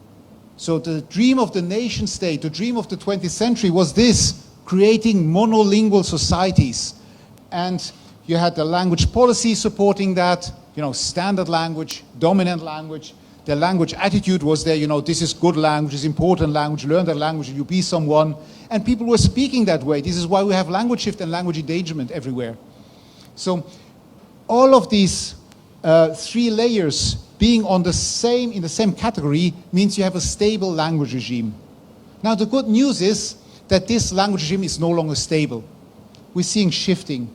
so the dream of the nation state, the dream of the 20th century was this: creating monolingual societies. And you had the language policy supporting that, standard language, dominant language. The language attitude was there, this is good language, this is important language, learn that language, you be someone. And people were speaking that way. This is why we have language shift and language endangerment everywhere. So all of these three layers being in the same category means you have a stable language regime. Now the good news is that this language regime is no longer stable. We're seeing shifting,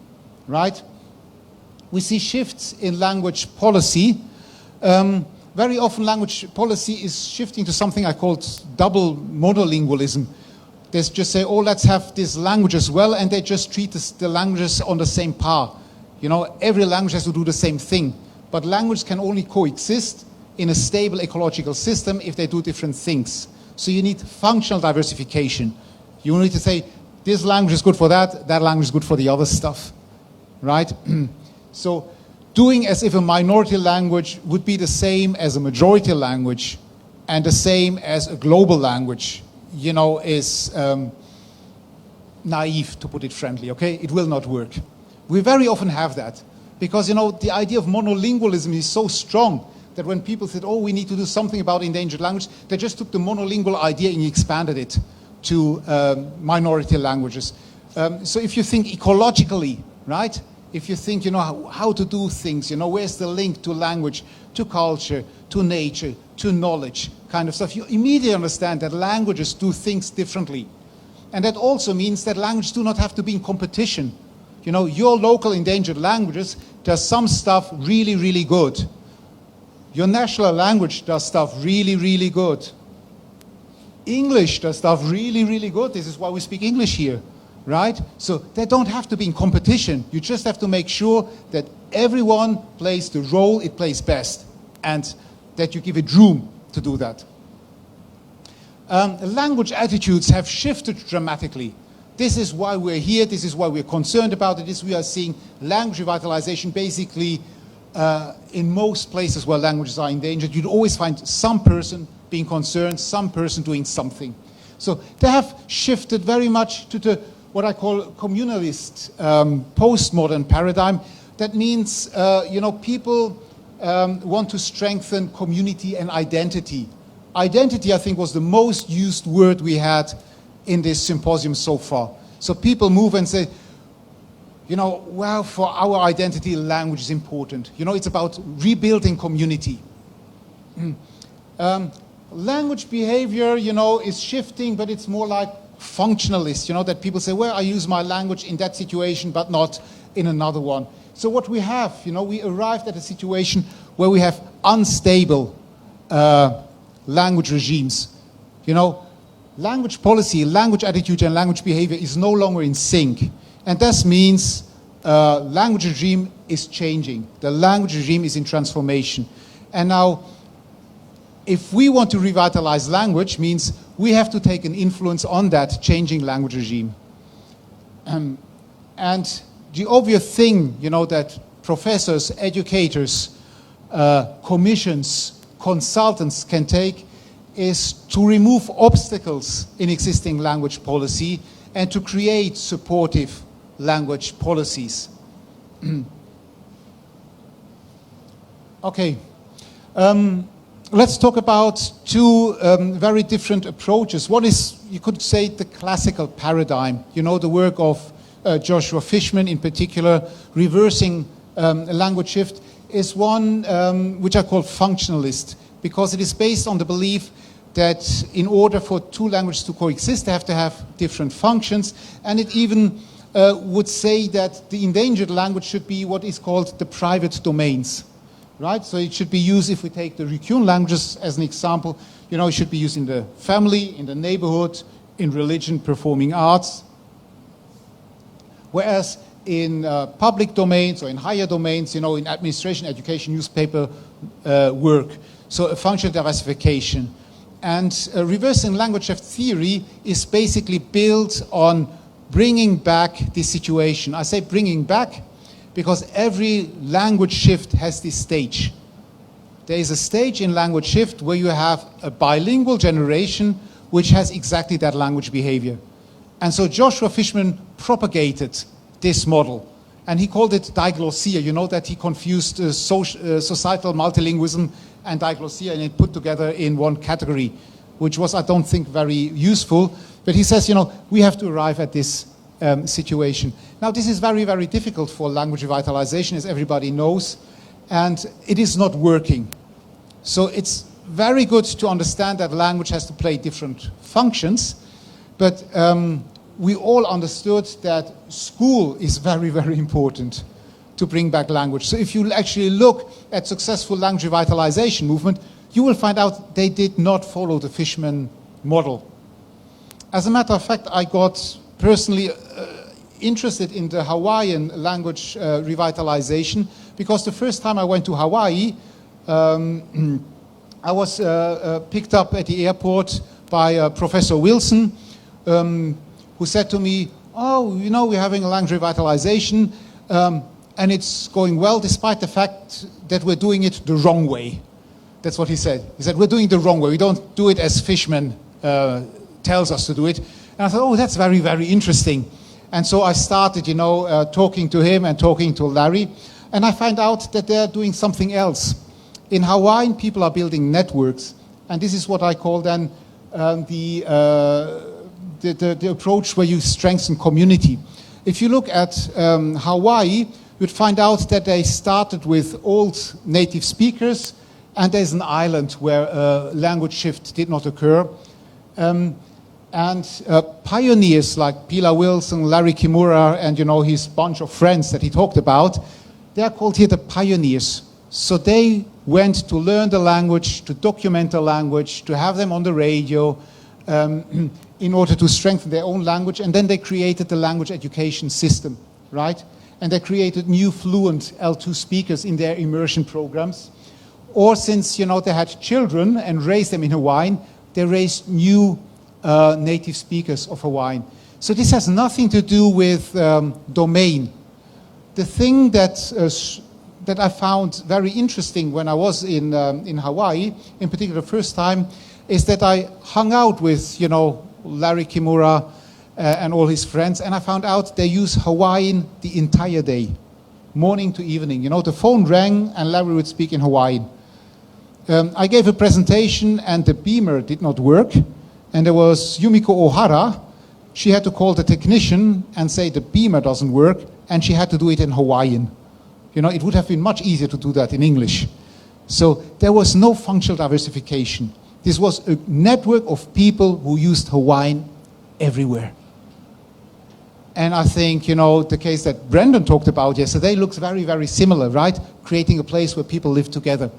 right? We see shifts in language policy. Very often language policy is shifting to something I call double monolingualism. They just say, let's have this language as well, and they just treat the languages on the same par. Every language has to do the same thing. But languages can only coexist in a stable ecological system if they do different things. So you need functional diversification. You need to say, this language is good for that language is good for the other stuff, right? So doing as if a minority language would be the same as a majority language and the same as a global language, is naive, to put it friendly, okay? It will not work. We very often have that because, the idea of monolingualism is so strong that when people said, we need to do something about endangered language, they just took the monolingual idea and expanded it to minority languages. So if you think ecologically, right? If you think, how to do things, where's the link to language, to culture, to nature, to knowledge, kind of stuff, you immediately understand that languages do things differently. And that also means that languages do not have to be in competition. Your local endangered languages does some stuff really, really good. Your national language does stuff really, really good. English does stuff really, really good. This is why we speak English here. Right? So they don't have to be in competition. You just have to make sure that everyone plays the role it plays best and that you give it room to do that. Language attitudes have shifted dramatically. This is why we're here. This is why we're concerned about it. We are seeing language revitalization basically in most places where languages are endangered, you'd always find some person being concerned, some person doing something. So they have shifted very much to the, what I call communalist, postmodern paradigm. That means, people want to strengthen community and identity. Identity, I think, was the most used word we had in this symposium so far. So people move and say, well, for our identity, language is important. It's about rebuilding community. Language behavior, is shifting, but it's more like functionalist, that people say, well, I use my language in that situation, but not in another one. So what we have, we arrived at a situation where we have unstable language regimes. Language policy, language attitude, and language behavior is no longer in sync. And this means language regime is changing. The language regime is in transformation. And now, if we want to revitalize language, means we have to take an influence on that changing language regime. And the obvious thing, that professors, educators, commissions, consultants can take is to remove obstacles in existing language policy and to create supportive language policies. Okay. Let's talk about two very different approaches. One is, you could say, the classical paradigm. The work of Joshua Fishman in particular, reversing a language shift, is one which I call functionalist, because it is based on the belief that in order for two languages to coexist, they have to have different functions, and it even would say that the endangered language should be what is called the private domains. Right? So it should be used, if we take the Ryukyuan languages as an example, it should be used in the family, in the neighborhood, in religion, performing arts. Whereas in public domains or in higher domains, in administration, education, newspaper work. So a functional diversification. And reversing language shift theory is basically built on bringing back this situation. I say bringing back because every language shift has this stage. There is a stage in language shift where you have a bilingual generation which has exactly that language behavior. And so Joshua Fishman propagated this model. And he called it diglossia. That he confused societal multilingualism and diglossia and it put together in one category, which was, I don't think, very useful. But he says, we have to arrive at this situation. Now, this is very, very difficult for language revitalization, as everybody knows, and it is not working. So it's very good to understand that language has to play different functions, but we all understood that school is very, very important to bring back language. So if you actually look at successful language revitalization movement, you will find out they did not follow the Fishman model. As a matter of fact, I got personally interested in the Hawaiian language revitalization because the first time I went to Hawaii, I was picked up at the airport by Professor Wilson, who said to me, oh, we're having a language revitalization, and it's going well despite the fact that we're doing it the wrong way. That's what he said. He said, we're doing it the wrong way. We don't do it as Fishman tells us to do it. And I thought, oh, that's very, very interesting. And so I started, talking to him and talking to Larry. And I find out that they're doing something else. In Hawaiian, people are building networks. And this is what I call then the approach where you strengthen community. If you look at Hawaii, you'd find out that they started with old native speakers, and there's an island where language shift did not occur. And pioneers like Pila Wilson, Larry Kimura, and his bunch of friends that he talked about, they are called here the pioneers. So they went to learn the language, to document the language, to have them on the radio, in order to strengthen their own language, and then they created the language education system, right? And they created new fluent L2 speakers in their immersion programs. Or since, they had children and raised them in Hawaiian, they raised new native speakers of Hawaiian. So this has nothing to do with domain. The thing that that I found very interesting when I was in Hawaii, in particular the first time, is that I hung out with, Larry Kimura and all his friends, and I found out they use Hawaiian the entire day, morning to evening. The phone rang and Larry would speak in Hawaiian. I gave a presentation and the beamer did not work, and there was Yumiko Ohara. She had to call the technician and say the beamer doesn't work, and she had to do it in Hawaiian. It would have been much easier to do that in English. So there was no functional diversification. This was a network of people who used Hawaiian everywhere. And I think, the case that Brendan talked about yesterday looks very, very similar, right? Creating a place where people live together.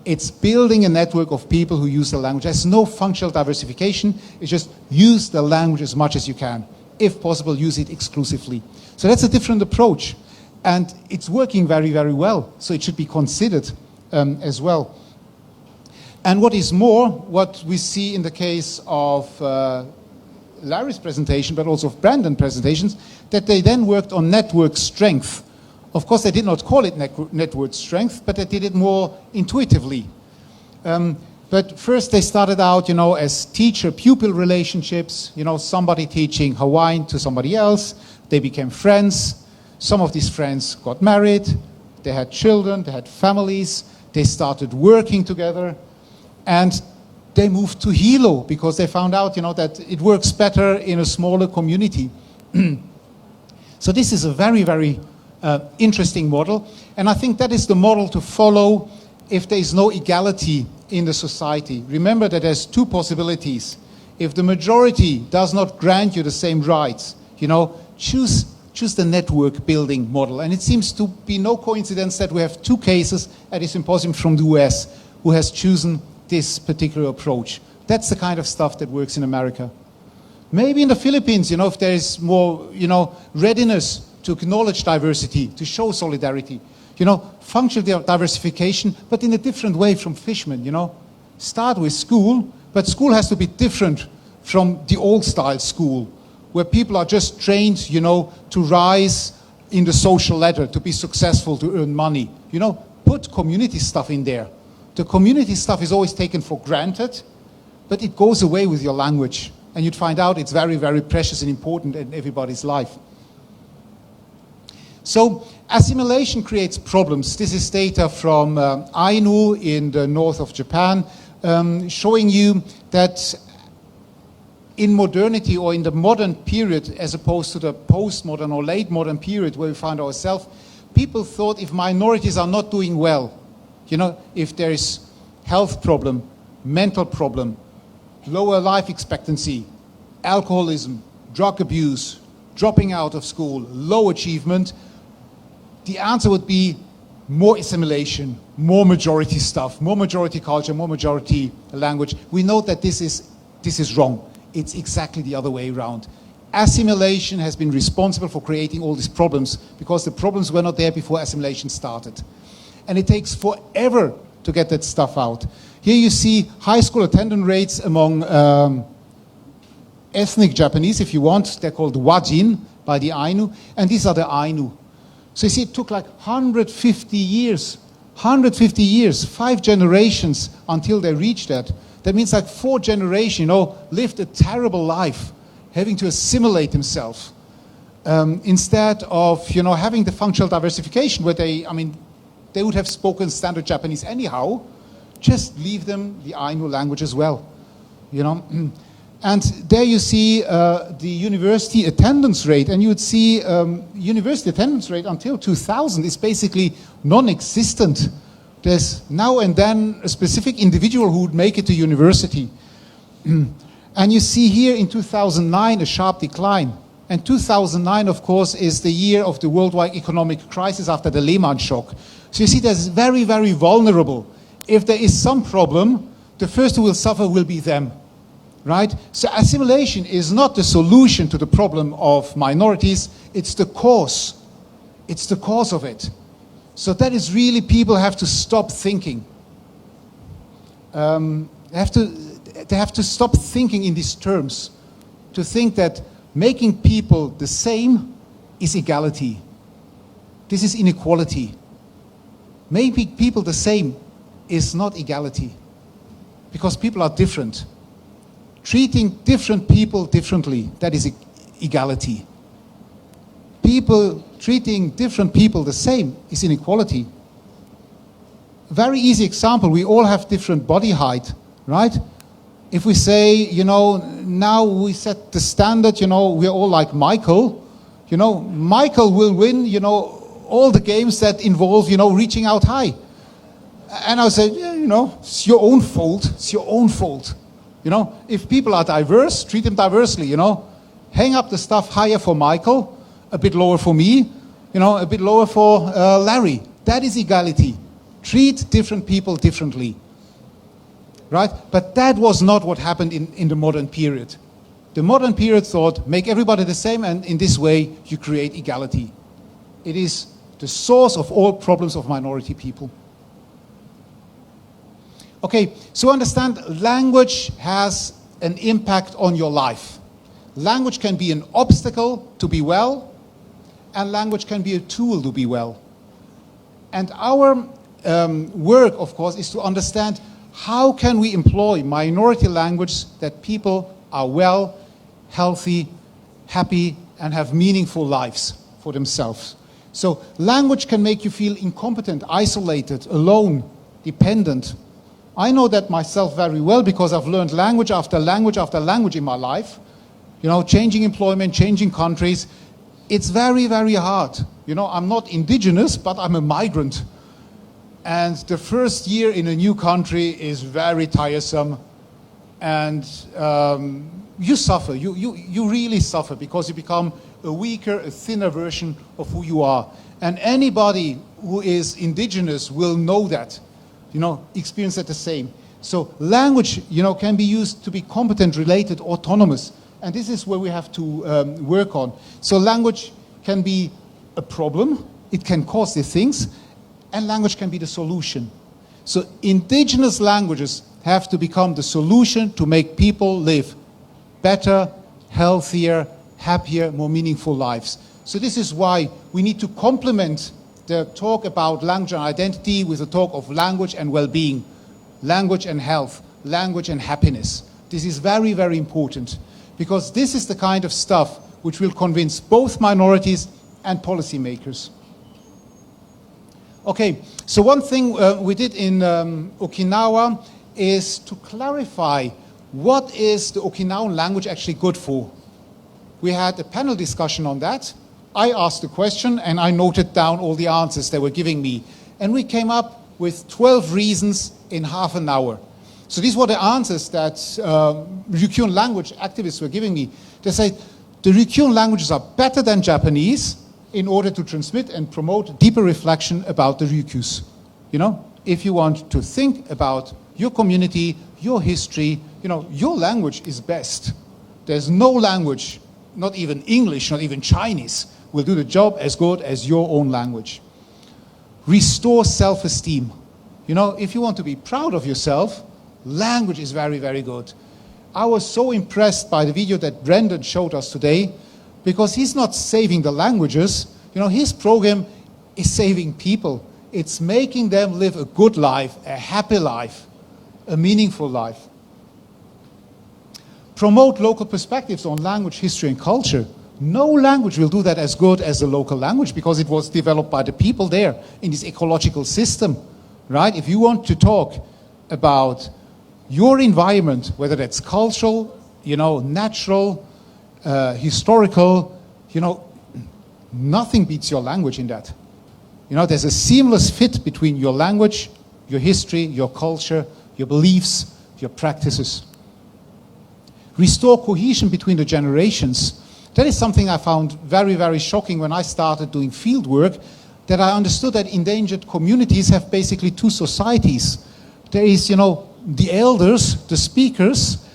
It's building a network of people who use the language. There's no functional diversification. It's just use the language as much as you can. If possible, use it exclusively. So that's a different approach. And it's working very, very well. So it should be considered as well. And what is more, what we see in the case of Larry's presentation, but also of Brandon's presentations, that they then worked on network strength. Of course, they did not call it network strength, but they did it more intuitively. But first they started out, as teacher-pupil relationships, somebody teaching Hawaiian to somebody else. They became friends. Some of these friends got married. They had children. They had families. They started working together. And they moved to Hilo because they found out, that it works better in a smaller community. So this is a very, very interesting model. And I think that is the model to follow if there is no equality in the society. Remember that there's two possibilities. If the majority does not grant you the same rights, choose the network building model. And it seems to be no coincidence that we have two cases at this symposium from the US who has chosen this particular approach. That's the kind of stuff that works in America. Maybe in the Philippines, if there is more, readiness to acknowledge diversity, to show solidarity, functional diversification, but in a different way from Fishman, Start with school, but school has to be different from the old style school, where people are just trained, to rise in the social ladder, to be successful, to earn money. Put community stuff in there. The community stuff is always taken for granted, but it goes away with your language. And you'd find out it's very, very precious and important in everybody's life. So assimilation creates problems. This is data from Ainu in the north of Japan, showing you that in modernity or in the modern period, as opposed to the postmodern or late modern period where we find ourselves, people thought if minorities are not doing well, if there is health problem, mental problem, lower life expectancy, alcoholism, drug abuse, dropping out of school, low achievement, the answer would be more assimilation, more majority stuff, more majority culture, more majority language. We know that this is wrong. It's exactly the other way around. Assimilation has been responsible for creating all these problems because the problems were not there before assimilation started. And it takes forever to get that stuff out. Here you see high school attendance rates among ethnic Japanese, if you want. They're called Wajin by the Ainu, and these are the Ainu. So you see, it took like 150 years, 5 generations until they reached that. That means like 4 generations, lived a terrible life, having to assimilate themselves. Instead of, having the functional diversification where they would have spoken standard Japanese anyhow, just leave them the Ainu language as well, And there you see the university attendance rate, and you would see university attendance rate until 2000 is basically non-existent. There's now and then a specific individual who would make it to university. And you see here in 2009 a sharp decline. And 2009, of course, is the year of the worldwide economic crisis after the Lehman shock. So you see, that's very, very vulnerable. If there is some problem, the first who will suffer will be them, right? So assimilation is not the solution to the problem of minorities, it's the cause. It's the cause of it. So that is really, people have to stop thinking. They have to stop thinking in these terms, to think that making people the same is equality. This is inequality. Making people the same is not equality, because people are different. Treating different people differently, that is equality. People treating different people the same is inequality. Very easy example, we all have different body height, right? If we say, you know, now we set the standard, you know, we're all like Michael, you know, Michael will win, you know, all the games that involve, you know, reaching out high. And I said, yeah, you know, it's your own fault, it's your own fault. You know, if people are diverse, treat them diversely, you know. Hang up the stuff higher for Michael, a bit lower for me, you know, a bit lower for Larry. That is equality. Treat different people differently. Right? But that was not what happened in the modern period. The modern period thought, make everybody the same, and in this way you create equality. It is the source of all problems of minority people. Okay, so understand, language has an impact on your life. Language can be an obstacle to be well, and language can be a tool to be well. And our work, of course, is to understand how can we employ minority language that people are well, healthy, happy, and have meaningful lives for themselves. So language can make you feel incompetent, isolated, alone, dependent. I know that myself very well because I've learned language after language after language in my life. You know, changing employment, changing countries. It's very, very hard. You know, I'm not indigenous, but I'm a migrant. And the first year in a new country is very tiresome. And you suffer. You really suffer because you become a weaker, a thinner version of who you are. And anybody who is indigenous will know that. You know, experience that the same. So language, you know, can be used to be competent, related, autonomous. And this is where we have to work on. So language can be a problem. It can cause these things. And language can be the solution. So indigenous languages have to become the solution to make people live better, healthier, happier, more meaningful lives. So this is why we need to complement the talk about language and identity with the talk of language and well-being, language and health, language and happiness. This is very, very important because this is the kind of stuff which will convince both minorities and policymakers. Okay, so one thing we did in Okinawa is to clarify what is the Okinawan language actually good for. We had a panel discussion on that. I asked the question and I noted down all the answers they were giving me. And we came up with 12 reasons in half an hour. So these were the answers that Ryukyuan language activists were giving me. They said the Ryukyuan languages are better than Japanese in order to transmit and promote deeper reflection about the Ryukyus. You know, if you want to think about your community, your history, you know, your language is best. There's no language, not even English, not even Chinese, will do the job as good as your own language. Restore self-esteem. You know, if you want to be proud of yourself, language is very, very good. I was so impressed by the video that Brendan showed us today because he's not saving the languages. You know, his program is saving people. It's making them live a good life, a happy life, a meaningful life. Promote local perspectives on language, history, and culture. No language will do that as good as the local language because it was developed by the people there in this ecological system, right? If you want to talk about your environment, whether that's cultural, you know, natural, historical, you know, nothing beats your language in that. You know, there's a seamless fit between your language, your history, your culture, your beliefs, your practices. Restore cohesion between the generations. That is something I found very, very shocking when I started doing field work, that I understood that endangered communities have basically two societies. There is, you know, the elders, the speakers,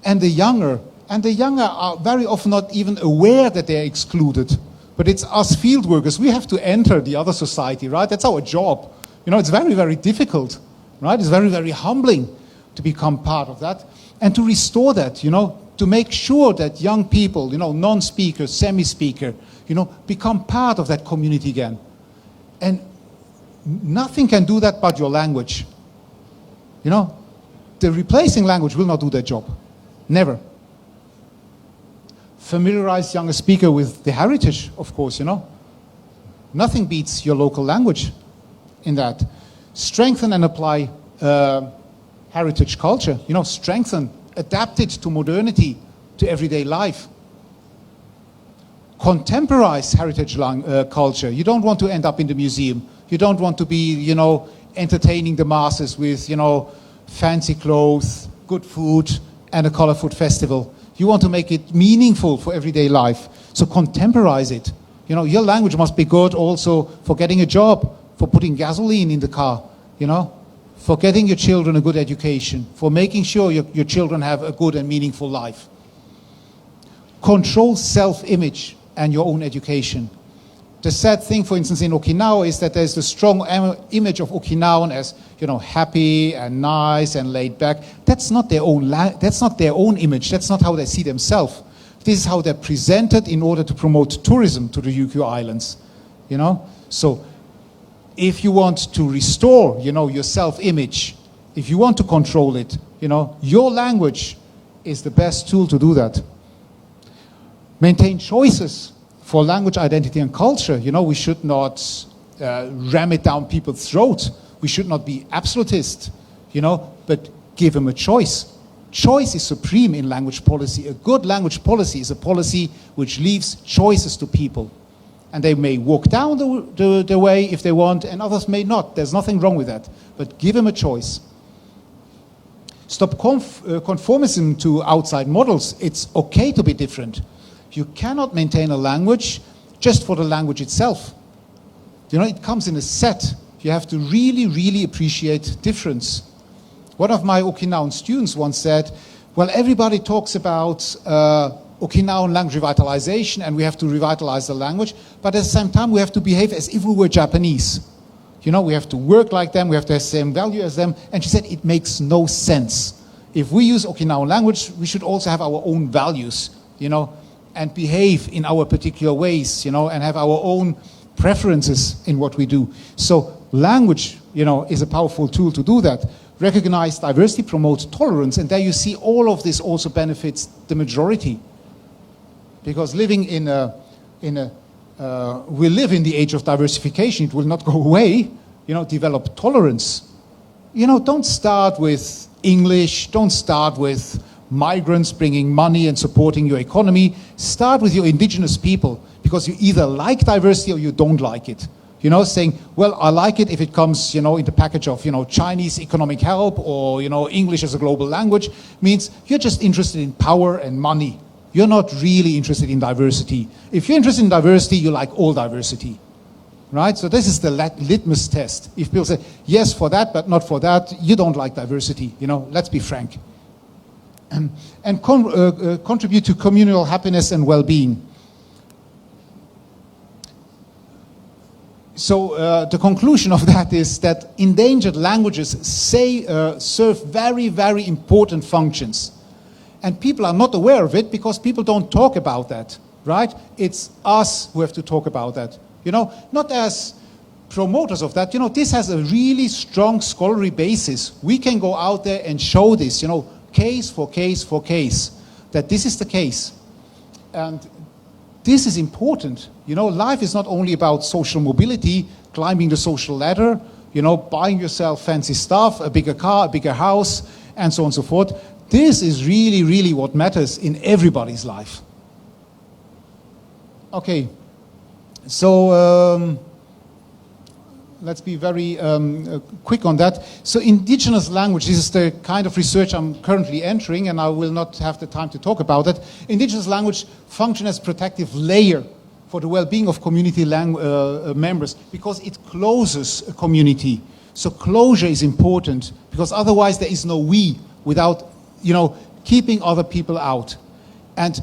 and the younger. And the younger are very often not even aware that they're excluded. But it's us field workers, we have to enter the other society, right? That's our job. You know, it's very, very difficult, right? It's very, very humbling to become part of that. And to restore that, you know, to make sure that young people, you know, non-speaker, semi-speaker, you know, become part of that community again. And nothing can do that but your language. You know, the replacing language will not do that job. Never. Familiarize younger speaker with the heritage, of course, you know. Nothing beats your local language in that. Strengthen and apply heritage culture. You know, strengthen, adapt it to modernity, to everyday life. Contemporize heritage culture. You don't want to end up in the museum. You don't want to be, you know, entertaining the masses with, you know, fancy clothes, good food, and a colorful festival. You want to make it meaningful for everyday life. So contemporize it. You know, your language must be good also for getting a job, for putting gasoline in the car, you know, for getting your children a good education, for making sure your children have a good and meaningful life. Control self-image and your own education. The sad thing, for instance, in Okinawa is that there's the strong image of Okinawan as, you know, happy and nice and laid back. That's not their own image. That's not how they see themselves. This is how they're presented in order to promote tourism to the Ryukyu Islands, you know. So if you want to restore, you know, your self-image, if you want to control it, you know, your language is the best tool to do that. Maintain choices for language, identity, and culture. You know, we should not ram it down people's throats. We should not be absolutist, you know, but give them a choice. Choice is supreme in language policy. A good language policy is a policy which leaves choices to people. And they may walk down the way if they want, and others may not. There's nothing wrong with that. But give them a choice. Stop conformism to outside models. It's okay to be different. You cannot maintain a language just for the language itself. You know, it comes in a set. You have to really, really appreciate difference. One of my Okinawan students once said, well, everybody talks about Okinawan language revitalization and we have to revitalize the language, but at the same time we have to behave as if we were Japanese. You know, we have to work like them, we have to have the same value as them. And she said, it makes no sense. If we use Okinawan language, we should also have our own values, you know, and behave in our particular ways, you know, and have our own preferences in what we do. So language, you know, is a powerful tool to do that. Recognize diversity, promote tolerance, and there you see all of this also benefits the majority. Because living we live in the age of diversification, it will not go away. You know, develop tolerance. You know, don't start with English, don't start with migrants bringing money and supporting your economy. Start with your indigenous people, because you either like diversity or you don't like it. You know, saying, well, I like it if it comes, you know, in the package of, you know, Chinese economic help or, you know, English as a global language, means you're just interested in power and money. You're not really interested in diversity. If you're interested in diversity, you like all diversity, right? So this is the litmus test. If people say, yes for that, but not for that, you don't like diversity, you know, let's be frank. And contribute to communal happiness and well-being. So the conclusion of that is that endangered languages serve very, very important functions. And people are not aware of it because people don't talk about that, right? It's us who have to talk about that, you know, not as promoters of that. You know, this has a really strong scholarly basis. We can go out there and show this, you know, case for case for case, that this is the case. And this is important. You know, life is not only about social mobility, climbing the social ladder, you know, buying yourself fancy stuff, a bigger car, a bigger house, and so on and so forth. This is really, really what matters in everybody's life. Okay, so let's be very quick on that. So indigenous language, this is the kind of research I'm currently entering, and I will not have the time to talk about it. Indigenous language function as protective layer for the well-being of community members, because it closes a community. So closure is important, because otherwise there is no we without, you know, keeping other people out. And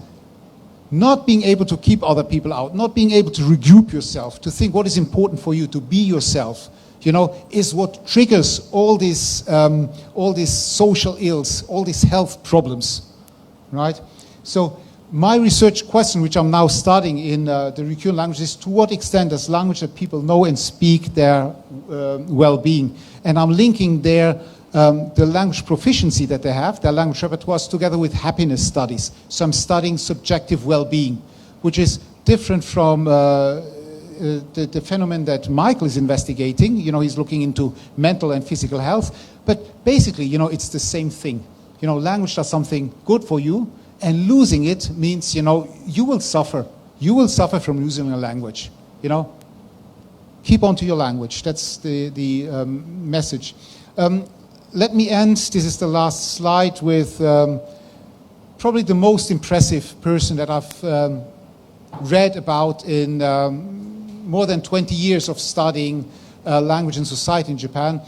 not being able to keep other people out, not being able to regroup yourself, to think what is important for you, to be yourself, you know, is what triggers all these social ills, all these health problems, right? So My research question, which I'm now studying in the recurrent language, is to what extent does language that people know and speak their well-being? And I'm linking there the language proficiency that they have, their language repertoires, together with happiness studies. So I'm studying subjective well-being, which is different from the phenomenon that Michael is investigating. You know, he's looking into mental and physical health. But basically, you know, it's the same thing. You know, language does something good for you, and losing it means, you know, you will suffer. You will suffer from losing your language, you know. Keep on to your language. That's the message. Let me end, this is the last slide, with probably the most impressive person that I've read about in more than 20 years of studying language and society in Japan.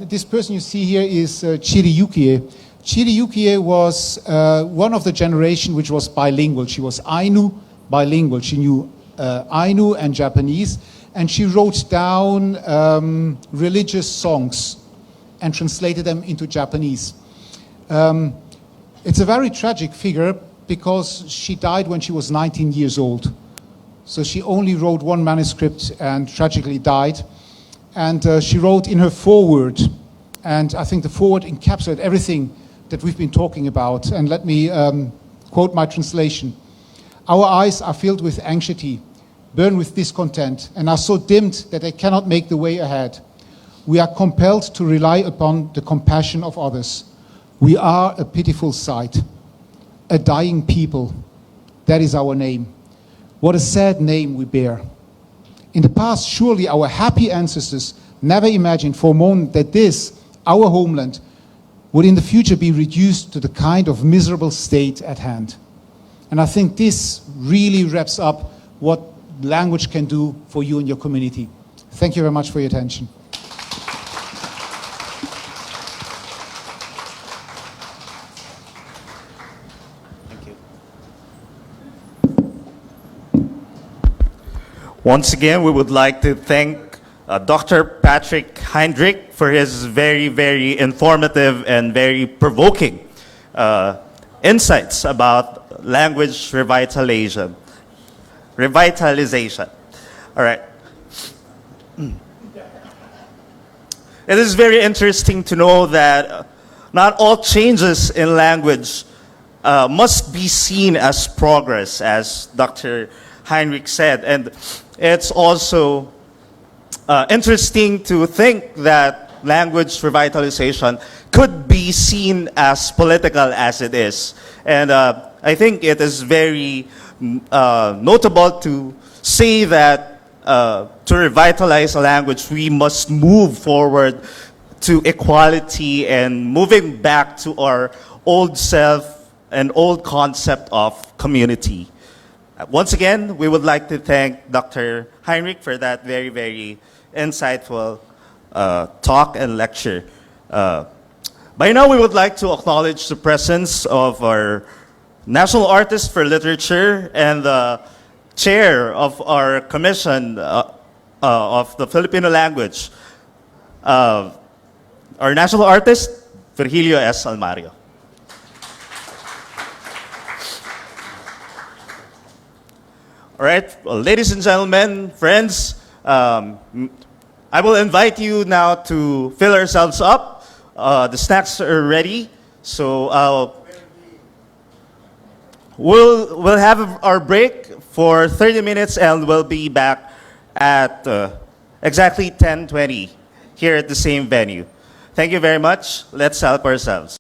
This person you see here is Chiri Yukie. Chiri Yukie was one of the generation which was bilingual. She was Ainu bilingual. She knew Ainu and Japanese, and she wrote down religious songs and translated them into Japanese. It's a very tragic figure because she died when she was 19 years old. So she only wrote one manuscript and tragically died. And she wrote in her foreword, and I think the foreword encapsulated everything that we've been talking about. And let me quote my translation. Our eyes are filled with anxiety, burn with discontent, and are so dimmed that they cannot make the way ahead. We are compelled to rely upon the compassion of others. We are a pitiful sight, a dying people. That is our name. What a sad name we bear. In the past, surely our happy ancestors never imagined for a moment that this, our homeland, would in the future be reduced to the kind of miserable state at hand. And I think this really wraps up what language can do for you and your community. Thank you very much for your attention. Thank you. Once again, we would like to thank Dr. Patrick Heinrich for his very, very informative and very provoking insights about language revitalization. All right. It is very interesting to know that not all changes in language must be seen as progress, as Dr. Heinrich said. And it's also interesting to think that language revitalization could be seen as political as it is. And I think it is very notable to say that to revitalize a language, we must move forward to equality and moving back to our old self and old concept of community. Once again, we would like to thank Dr. Heinrich for that very, very insightful talk and lecture. By now, we would like to acknowledge the presence of our National Artist for Literature and the chair of our Commission of the Filipino language, our National Artist, Virgilio S. Almario. All right, well, ladies and gentlemen, friends, I will invite you now to fill ourselves up. The snacks are ready, so we'll have our break for 30 minutes and we'll be back at exactly 10:20 here at the same venue. Thank you very much. Let's help ourselves.